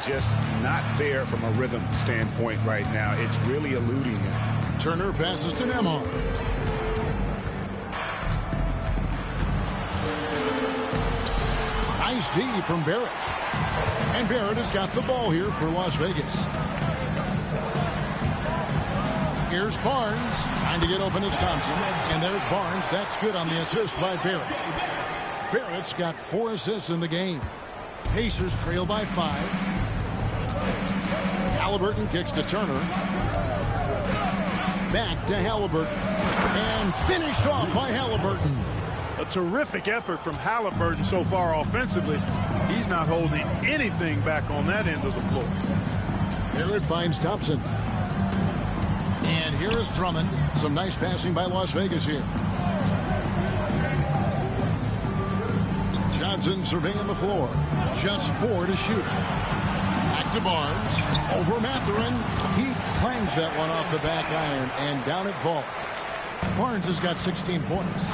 Just not there from a rhythm standpoint right now. It's really eluding him. Turner passes to Nembhard. Nice D from Barrett. And Barrett has got the ball here for Las Vegas. Here's Barnes. Trying to get open is Thompson. And there's Barnes. That's good on the assist by Barrett. Barrett's got 4 assists in the game. Pacers trail by 5. Halliburton kicks to Turner. Back to Halliburton. And finished off by Halliburton. A terrific effort from Halliburton so far offensively. He's not holding anything back on that end of the floor. Barrett finds Thompson. And here is Drummond. Some nice passing by Las Vegas here. Johnson surveying the floor. Just 4 to shoot. Back to Barnes. Over Mathurin. He clangs that one off the back iron, and down it falls. Barnes has got 16 points.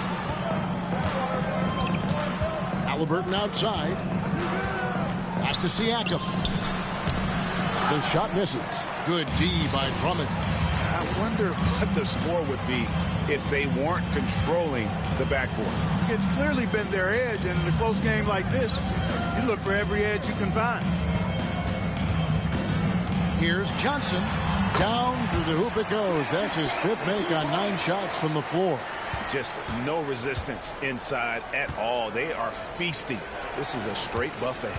Halliburton outside. Back to Siakam. The shot misses. Good D by Drummond. I wonder what the score would be if they weren't controlling the backboard. It's clearly been their edge, and in a close game like this, you look for every edge you can find. Here's Johnson. Down through the hoop it goes. That's his 5th make on 9 shots from the floor. Just no resistance inside at all. They are feasting. This is a straight buffet.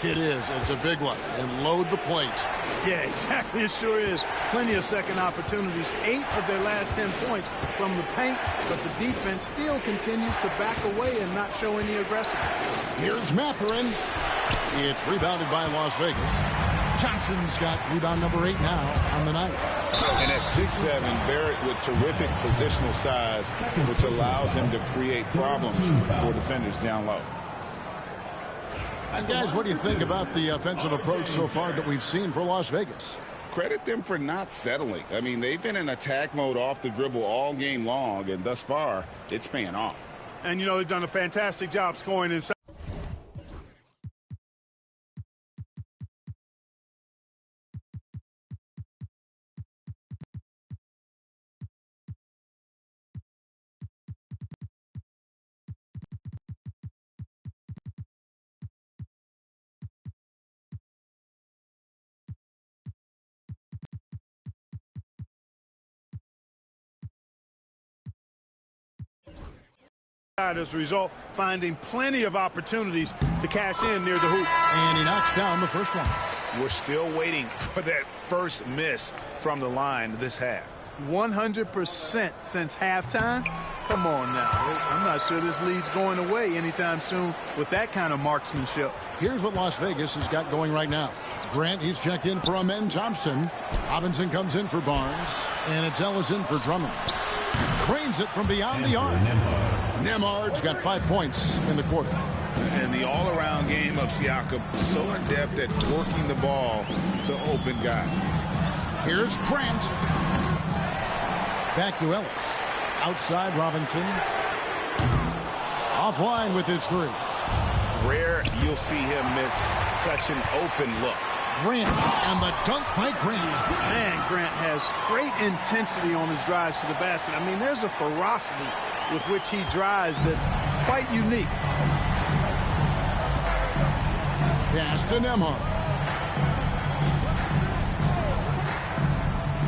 It is. It's a big one. And load the plate. Yeah, exactly. It sure is. Plenty of second opportunities. 8 of their last 10 points from the paint, but the defense still continues to back away and not show any aggressiveness. Here's Mathurin. It's rebounded by Las Vegas. Johnson's got rebound number 8 now on the night. And at 6'7", Barrett with terrific positional size, which allows him to create problems for defenders down low. And guys, what do you think about the offensive approach so far that we've seen for Las Vegas? Credit them for not settling. I mean, they've been in attack mode off the dribble all game long, and thus far, it's paying off. And, you know, they've done a fantastic job scoring inside. As a result, finding plenty of opportunities to cash in near the hoop. And he knocks down the first one. We're still waiting for that first miss from the line this half. 100% since halftime? Come on now. I'm not sure this lead's going away anytime soon with that kind of marksmanship. Here's what Las Vegas has got going right now. Grant, he's checked in for Amen Thompson. Robinson comes in for Barnes. And it's Ellis in for Drummond. Cranes it from beyond the arc. Nemhard's got 5 points in the quarter. And the all-around game of Siakam, so in-depth at working the ball to open guys. Here's Grant. Back to Ellis. Outside Robinson. Offline with his 3. Rare you'll see him miss such an open look. Grant, and the dunk by Grant. Man, Grant has great intensity on his drives to the basket. I mean, there's a ferocity with which he drives that's quite unique. Pass to Nemhard.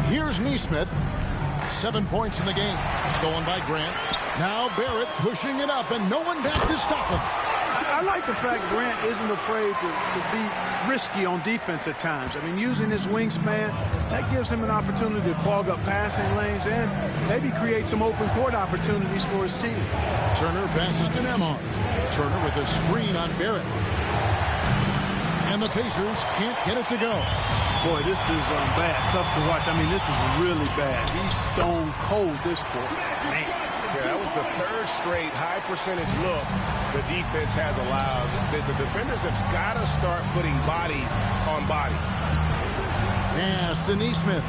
Here's Neesmith. 7 points in the game. Stolen by Grant. Now Barrett pushing it up, and no one back to stop him. I like the fact Grant isn't afraid to be risky on defense at times. I mean, using his wingspan, that gives him an opportunity to clog up passing lanes and maybe create some open court opportunities for his team. Turner passes to Nemhard. Turner with a screen on Barrett. And the Pacers can't get it to go. Boy, this is bad. Tough to watch. I mean, this is really bad. He's stone cold this quarter. Man. Yeah, that was the 3rd straight high percentage look the defense has allowed. The defenders have got to start putting bodies on bodies. Pass to Neesmith.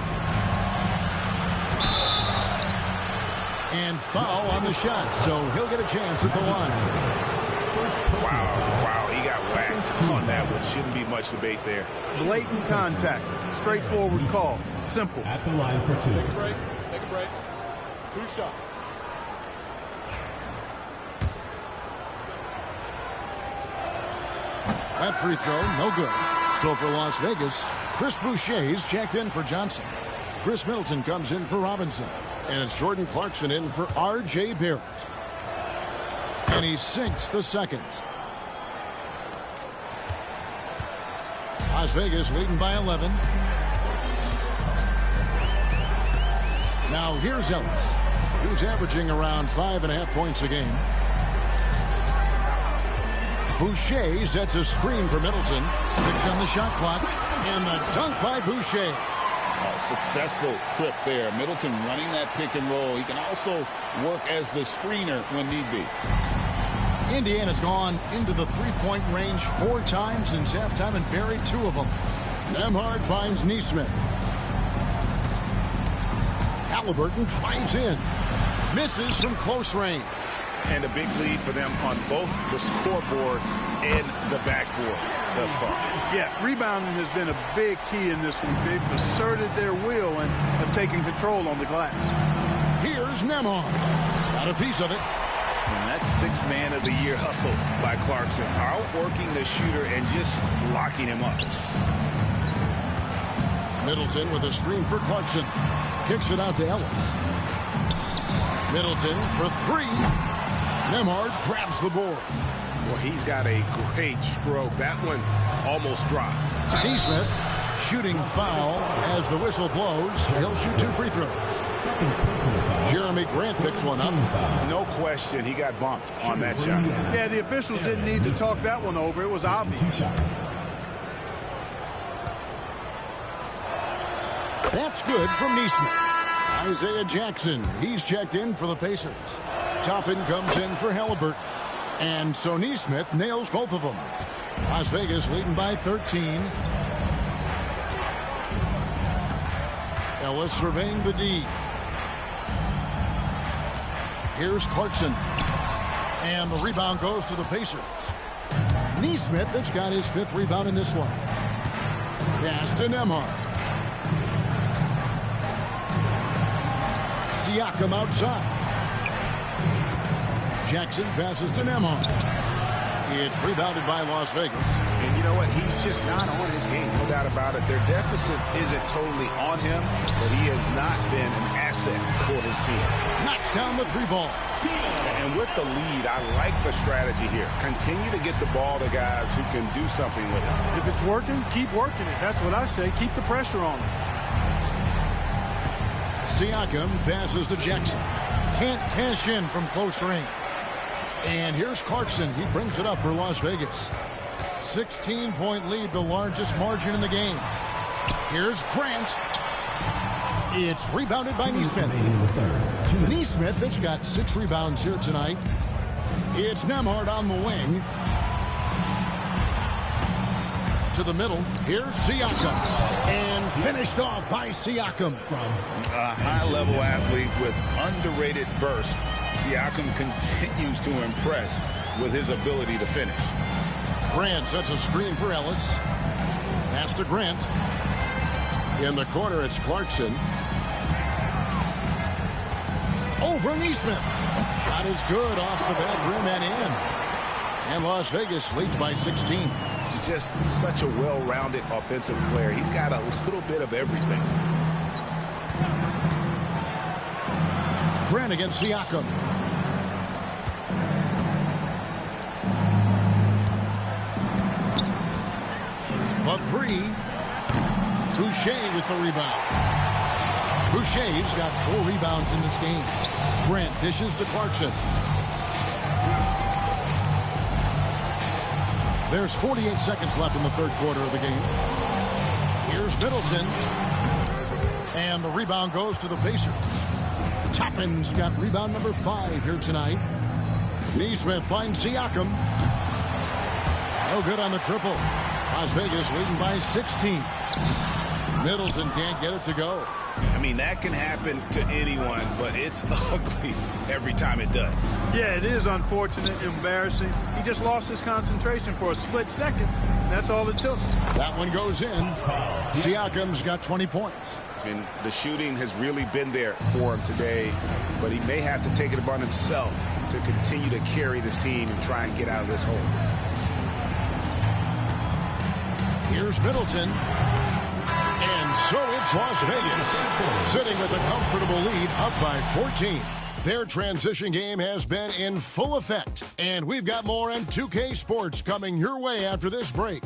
And foul on the shot, so he'll get a chance at the line. Wow, he got whacked on that one. Shouldn't be much debate there. Blatant contact. Straightforward call. Simple. At the line for 2. Take a break. 2 shots. That free throw, no good. So for Las Vegas, Chris Boucher's checked in for Johnson. Chris Middleton comes in for Robinson. And it's Jordan Clarkson in for R.J. Barrett. And he sinks the second. Las Vegas leading by 11. Now here's Ellis, who's averaging around 5.5 points a game. Boucher sets a screen for Middleton. 6 on the shot clock. And the dunk by Boucher. Successful trip there. Middleton running that pick and roll. He can also work as the screener when need be. Indiana's gone into the three-point range 4 times since halftime and buried 2 of them. Nemhard finds Neesmith. Halliburton drives in. Misses from close range. and a big lead for them on both the scoreboard and the backboard thus far. Yeah, rebounding has been a big key in this one. They've asserted their will and have taken control on the glass. Here's Nembhard. Got a piece of it. And that's sixth man of the year hustle by Clarkson. Outworking the shooter and just locking him up. Middleton with a screen for Clarkson. Kicks it out to Ellis. Middleton for three. Nembhard grabs the board. Well, he's got a great stroke. That one almost dropped. Neesmith shooting foul as the whistle blows. He'll shoot 2 free throws. Jeremy Grant picks one up. No question, he got bumped on that shot. Yeah, the officials didn't need to talk that one over. It was obvious. That's good from Neesmith. Isaiah Jackson, he's checked in for the Pacers. Toppin comes in for Halliburton. And so Neesmith nails both of them. Las Vegas leading by 13. Ellis surveying the D. Here's Clarkson. And the rebound goes to the Pacers. Neesmith has got his 5th rebound in this one. Pass to Nembhard. Siakam outside. Jackson passes to Nembhard. It's rebounded by Las Vegas. And you know what? He's just not on his game, no doubt about it. Their deficit isn't totally on him, but he has not been an asset for his team. Knocks down the 3 ball. And with the lead, I like the strategy here. Continue to get the ball to guys who can do something with it. If it's working, keep working it. That's what I say. Keep the pressure on him. Siakam passes to Jackson. Can't cash in from close range. And here's Clarkson. He brings it up for Las Vegas. 16-point lead, the largest margin in the game. Here's Grant. It's rebounded by Neesmith. Neesmith has got 6 rebounds here tonight. It's Nembhard on the wing. To the middle. Here's Siakam. And finished off by Siakam. A high-level athlete with underrated burst. Siakam continues to impress with his ability to finish. Grant sets a screen for Ellis. Pass to Grant. In the corner, it's Clarkson. Over Neesmith. Shot is good off the back rim and in. And Las Vegas leads by 16. He's just such a well-rounded offensive player. He's got a little bit of everything. Grant against Siakam. A 3. Boucher with the rebound. Boucher's got 4 rebounds in this game. Grant dishes to Clarkson. There's 48 seconds left in the 3rd quarter of the game. Here's Middleton. And the rebound goes to the Pacers. Toppin's got rebound number 5 here tonight. Neesmith finds Siakam. No good on the triple. Las Vegas leading by 16. Middleton can't get it to go. I mean, that can happen to anyone, but it's ugly every time it does. Yeah, it is unfortunate, embarrassing. He just lost his concentration for a split second. That's all it took. That one goes in. Siakam's got 20 points. And the shooting has really been there for him today, but he may have to take it upon himself to continue to carry this team and try and get out of this hole. Here's Middleton. And so it's Las Vegas, sitting with a comfortable lead, up by 14. Their transition game has been in full effect, and we've got more on 2K Sports coming your way after this break.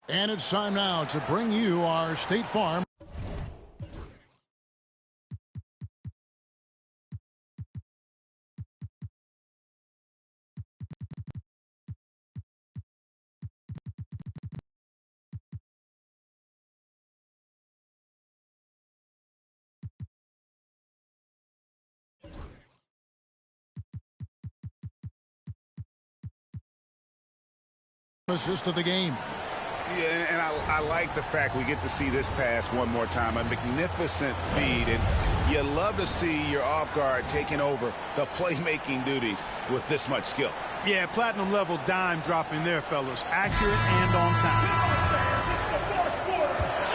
And it's time now to bring you our State Farm Assist of the game. Yeah, and I like the fact we get to see this pass one more time. A magnificent feed, and you love to see your off guard taking over the playmaking duties with this much skill. Yeah, platinum level dime dropping there, fellas. Accurate and on time.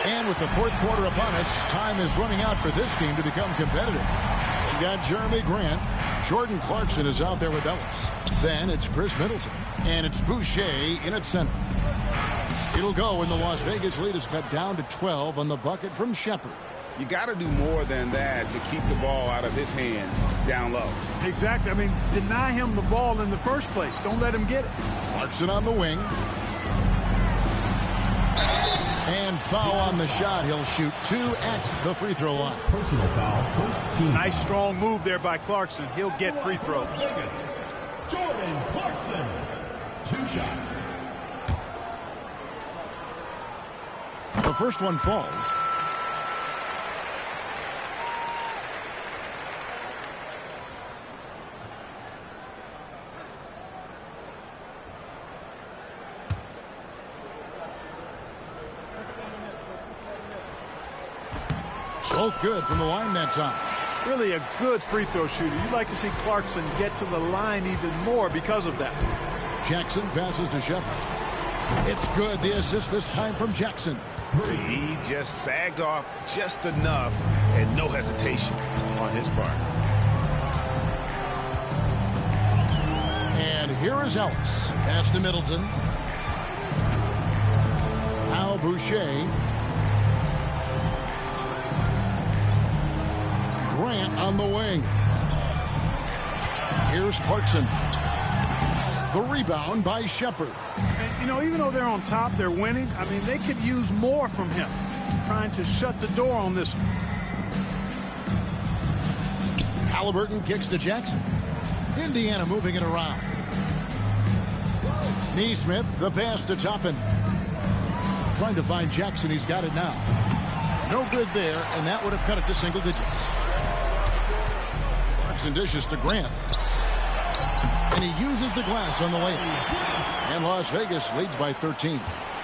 And with the fourth quarter upon us, time is running out for this team to become competitive. We got Jeremy Grant. Jordan Clarkson is out there with Ellis. Then it's Chris Middleton. And it's Boucher in at center. It'll go, and the Las Vegas lead is cut down to 12 on the bucket from Shepherd. You got to do more than that to keep the ball out of his hands down low. Exactly. I mean, deny him the ball in the first place. Don't let him get it. Clarkson on the wing. And foul on the shot. He'll shoot 2 at the free throw line. Personal foul, first team. Nice strong move there by Clarkson. He'll get free throws. Jordan Clarkson. 2 shots. The first one falls. Both good from the line that time. Really a good free throw shooter. You'd like to see Clarkson get to the line even more because of that. Jackson passes to Shepherd. It's good. The assist this time from Jackson. He just sagged off just enough and no hesitation on his part. And here is Ellis. Pass to Middleton. Al Boucher. Grant on the wing. Here's Clarkson. The rebound by Shepherd. And, you know, even though they're on top, they're winning. I mean, they could use more from him. Trying to shut the door on this one. Halliburton kicks to Jackson. Indiana moving it around. Neesmith, the pass to Toppin. Trying to find Jackson. He's got it now. No good there, and that would have cut it to single digits. Clarkson dishes to Grant. And he uses the glass on the way. And Las Vegas leads by 13.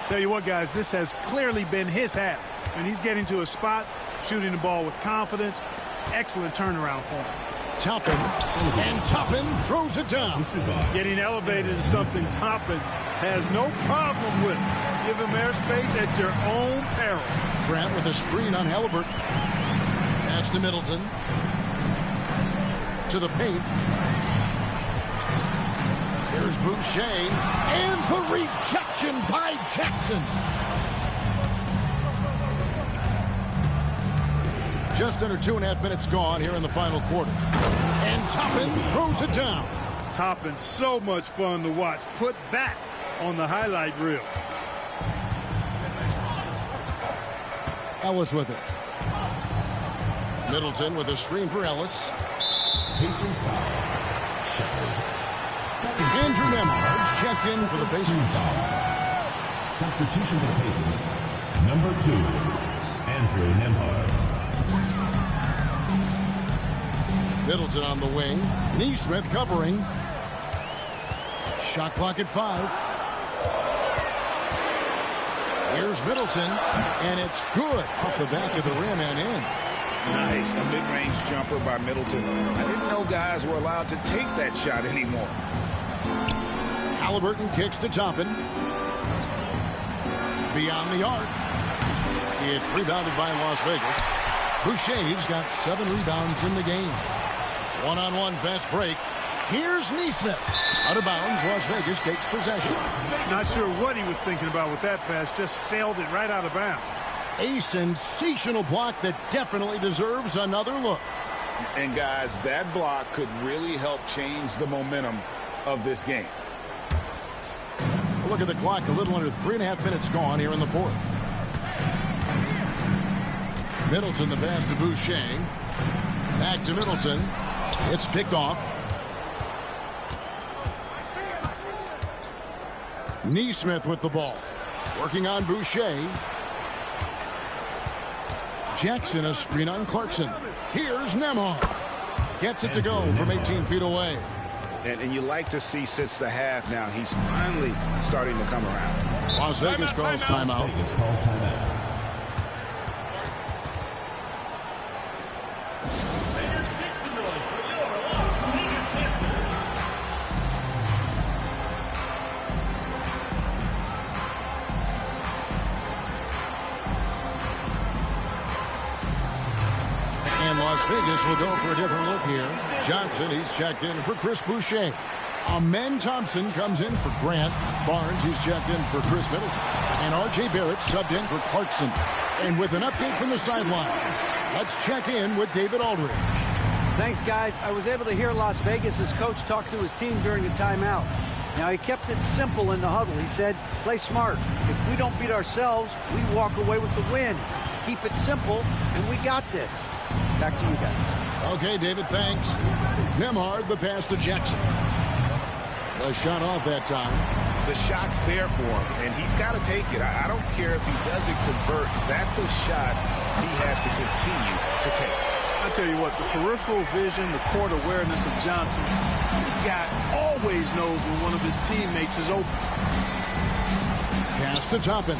Tell you what, guys, this has clearly been his half. When he's getting to a spot, shooting the ball with confidence, excellent turnaround for him. Toppin, and Toppin throws it down. Getting elevated is something Toppin has no problem with. Give him airspace at your own peril. Grant with a screen on Halliburton. Pass to Middleton. To the paint. Here's Boucher, and the rejection by Jackson. Just under 2.5 minutes gone here in the final quarter. And Toppin throws it down. Toppin, so much fun to watch. Put that on the highlight reel. Ellis with it. Middleton with a screen for Ellis. Pacers foul. Shepherd. Andrew Nembhard's checked in for the Pacers. Substitution for the Pacers. Number 2, Andrew Nembhard. Middleton on the wing. Neesmith covering. Shot clock at 5. Here's Middleton, and it's good off the back of the rim and in. Nice, a mid-range jumper by Middleton. I didn't know guys were allowed to take that shot anymore. Halliburton kicks to Toppin. Beyond the arc. It's rebounded by Las Vegas. Boucher's got 7 rebounds in the game. One-on-one fast break. Here's Neesmith. Out of bounds, Las Vegas takes possession. Not sure what he was thinking about with that pass. Just sailed it right out of bounds. A sensational block that definitely deserves another look. And guys, that block could really help change the momentum of this game. Look at the clock, a little under 3.5 minutes gone here in the fourth. Middleton, the pass to Boucher. Back to Middleton. It's picked off. Neesmith with the ball. Working on Boucher. Jackson, a screen on Clarkson. Here's Nembhard. Gets it to go from 18 feet away. And you like to see since the half now, he's finally starting to come around. Las Vegas calls timeout. And Las Vegas will go for a different look here. Johnson, he's checked in for Chris Boucher. Amen Thompson comes in for Grant. Barnes, he's checked in for Chris Middleton. And R.J. Barrett subbed in for Clarkson. And with an update from the sidelines, let's check in with David Aldridge. Thanks, guys. I was able to hear Las Vegas' coach talk to his team during the timeout. Now, he kept it simple in the huddle. He said, play smart. If we don't beat ourselves, we walk away with the win. Keep it simple, and we got this. Back to you guys. Okay, David, thanks. Nembhard, the pass to Jackson. A shot off that time. The shot's there for him, and he's got to take it. I don't care if he doesn't convert. That's a shot he has to continue to take. I tell you what, the peripheral vision, the court awareness of Johnson, this guy always knows when one of his teammates is open. Pass to Toppin.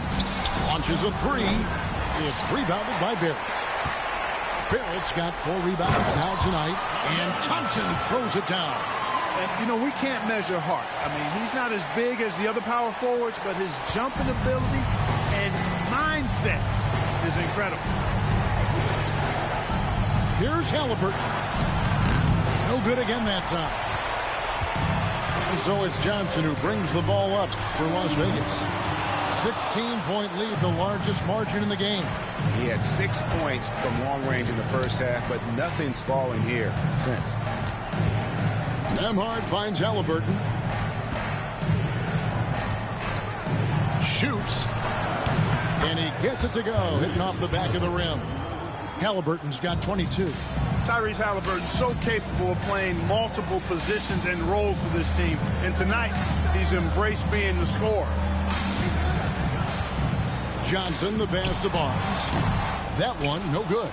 Launches a three. It's rebounded by Barrett. Barrett's got 4 rebounds now tonight, and Thompson throws it down. And, you know, we can't measure heart. I mean, he's not as big as the other power forwards, but his jumping ability and mindset is incredible. Here's Halliburton. No good again that time. And so it's Johnson who brings the ball up for Las Vegas. 16-point lead, the largest margin in the game. He had 6 points from long range in the first half, but nothing's falling here since. Nembhard finds Halliburton. Shoots. And he gets it to go, hitting off the back of the rim. Halliburton's got 22. Tyreese Halliburton so capable of playing multiple positions and roles for this team. And tonight, he's embraced being the scorer. Johnson, the pass to Barnes. That one, no good.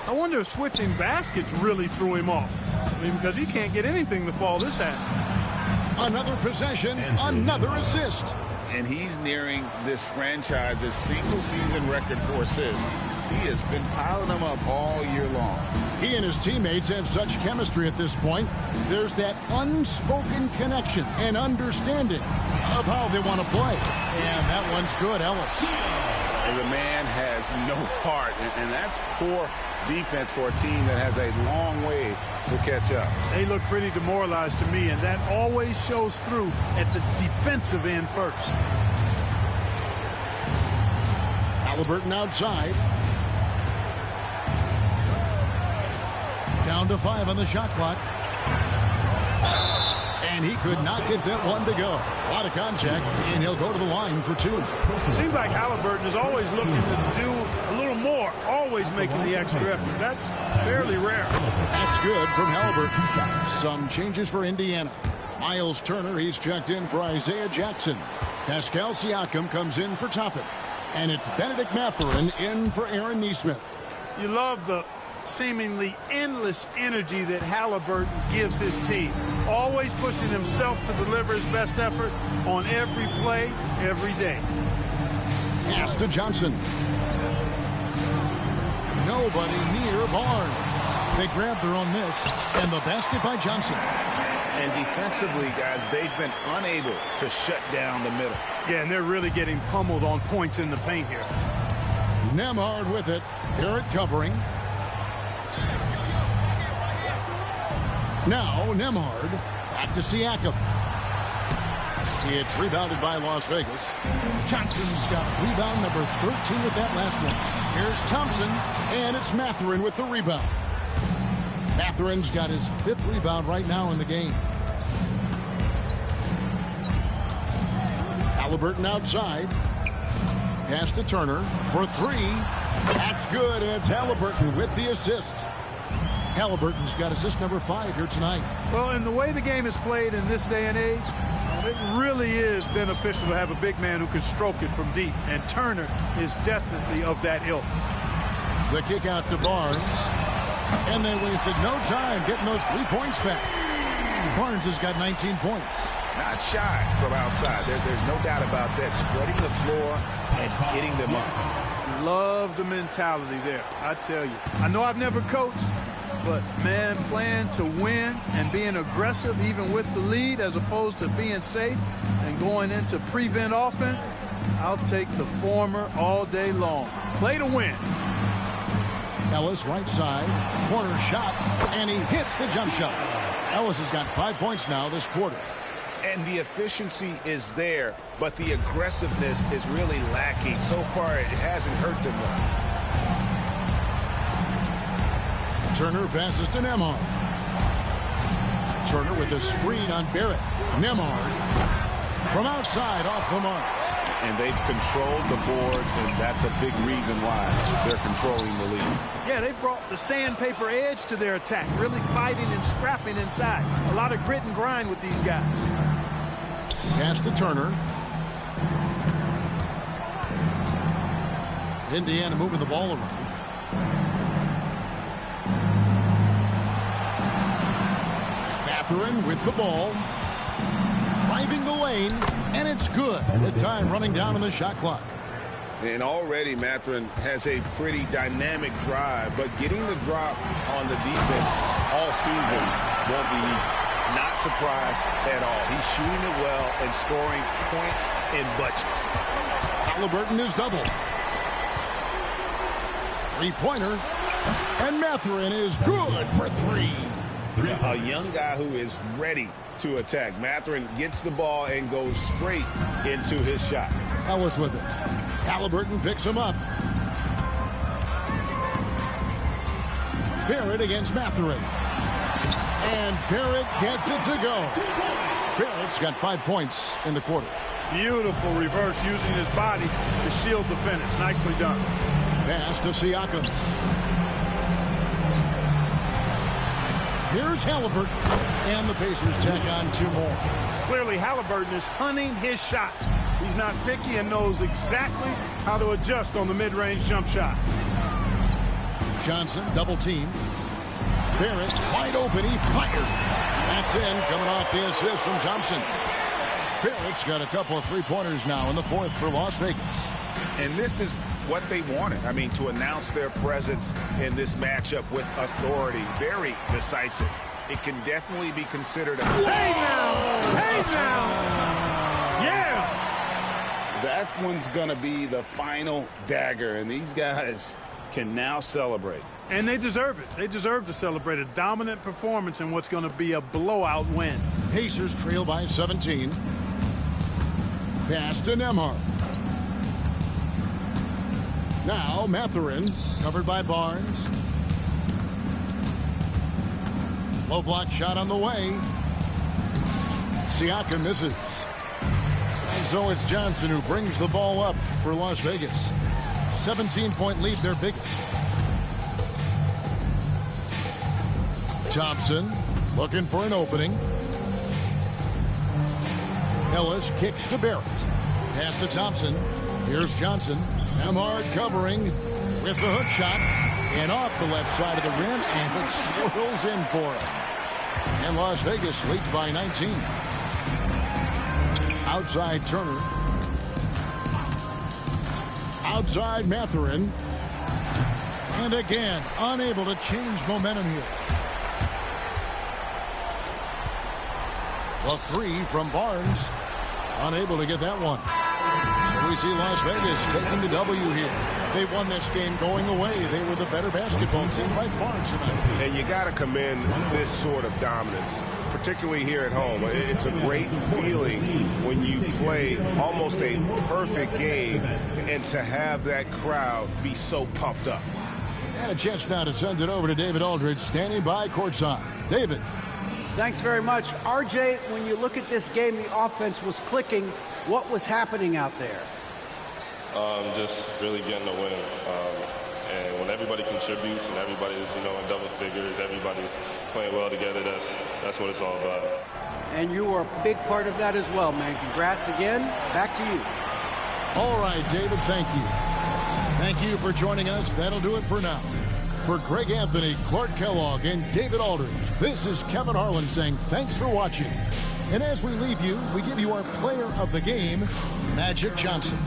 I wonder if switching baskets really threw him off. I mean, because he can't get anything to fall this half. Another possession, another assist. And he's nearing this franchise's single-season record for assists. He has been piling them up all year long. He and his teammates have such chemistry at this point. There's that unspoken connection and understanding of how they want to play. And that one's good, Ellis. And the man has no heart, and that's poor defense for a team that has a long way to catch up. They look pretty demoralized to me, and that always shows through at the defensive end first. Halliburton outside. Down to 5 on the shot clock. And he could not get that one to go. A lot of contact, and he'll go to the line for 2. Seems like Halliburton is always looking to do a little more, always making the extra effort. That's fairly rare. That's good from Halliburton. Some changes for Indiana. Miles Turner, he's checked in for Isaiah Jackson. Pascal Siakam comes in for Toppin. And it's Benedict Mathurin in for Aaron Nesmith. You love the seemingly endless energy that Halliburton gives his team. Always pushing himself to deliver his best effort on every play, every day. Pass to Johnson. Nobody near Barnes. They grabbed their own miss, and the basket by Johnson. And defensively, guys, they've been unable to shut down the middle. Yeah, and they're really getting pummeled on points in the paint here. Nembhard with it. Barrett covering. Now Nembhard back to Siakam. It's rebounded by Las Vegas. Johnson's got rebound number 13 with that last one. Here's Thompson, and it's Mathurin with the rebound. Mathurin's got his 5th rebound right now in the game. Halliburton outside. Pass to Turner for 3. That's good, and it's Halliburton with the assist. Halliburton's got assist number 5 here tonight. Well, in the way the game is played in this day and age, it really is beneficial to have a big man who can stroke it from deep, and Turner is definitely of that ilk. The kick out to Barnes, and they wasted no time getting those 3 points back. Barnes has got 19 points. Not shy from outside. There's no doubt about that. Spreading the floor and getting them up. Love the mentality there, I tell you. I know I've never coached, but, man, playing to win and being aggressive even with the lead as opposed to being safe and going into prevent offense, I'll take the former all day long. Play to win. Ellis, right side, corner shot, and he hits the jump shot. Ellis has got 5 points now this quarter. And the efficiency is there, but the aggressiveness is really lacking. So far, it hasn't hurt them though. Turner passes to Nembhard. Turner with a screen on Barrett. Nembhard from outside off the mark. And they've controlled the boards, and that's a big reason why they're controlling the lead. Yeah, they brought the sandpaper edge to their attack, really fighting and scrapping inside. A lot of grit and grind with these guys. Pass to Turner. Indiana moving the ball around. Mathurin with the ball. Driving the lane, and it's good with time running down on the shot clock. And already Mathurin has a pretty dynamic drive, but getting the drop on the defense all season won't be easy. Not surprised at all. He's shooting it well and scoring points in bunches. Halliburton is doubled. Three-pointer, and Mathurin is good for three. A young guy who is ready to attack. Mathurin gets the ball and goes straight into his shot. Ellis with it. Halliburton picks him up. Barrett against Mathurin. And Barrett gets it to go. Barrett's got 5 points in the quarter. Beautiful reverse using his body to shield the finish. Nicely done. Pass to Siakam. Here's Halliburton. And the Pacers tack on 2 more. Clearly, Halliburton is hunting his shots. He's not picky and knows exactly how to adjust on the mid-range jump shot. Johnson, double team. Barrett, wide open. He fires. That's in, coming off the assist from Thompson. Barrett's got a couple of three-pointers now in the fourth for Las Vegas. And this is what they wanted. I mean, to announce their presence in this matchup with authority. Very decisive. It can definitely be considered a... Hey now! Hey now! Yeah! That one's going to be the final dagger, and these guys can now celebrate. And they deserve it. They deserve to celebrate a dominant performance in what's going to be a blowout win. Pacers trail by 17. Pass to Nembhard. Now Mathurin, covered by Barnes. Low block shot on the way. Siakam misses. And so it's Johnson who brings the ball up for Las Vegas. 17-point lead, their biggest. Thompson looking for an opening. Ellis kicks to Barrett. Pass to Thompson. Here's Johnson. Nembhard covering with the hook shot. And off the left side of the rim, and it swirls in for him. And Las Vegas leads by 19. Outside Turner. Outside Mathurin. And again, unable to change momentum here. The three from Barnes. Unable to get that one. So we see Las Vegas taking the W here. They won this game going away. They were the better basketball team by far tonight. And you got to commend this sort of dominance, particularly here at home. It's a great feeling when you play almost a perfect game and to have that crowd be so pumped up. And a chance now to send it over to David Aldridge, standing by courtside. David. Thanks very much. RJ, when you look at this game, the offense was clicking. What was happening out there? Just really getting a win. And when everybody contributes and everybody's, in double figures, everybody's playing well together, that's what it's all about. And you were a big part of that as well, man. Congrats again. Back to you. All right, David, thank you. Thank you for joining us. That'll do it for now. For Greg Anthony, Clark Kellogg, and David Aldridge, this is Kevin Harlan saying thanks for watching. And as we leave you, we give you our player of the game, Magic Johnson.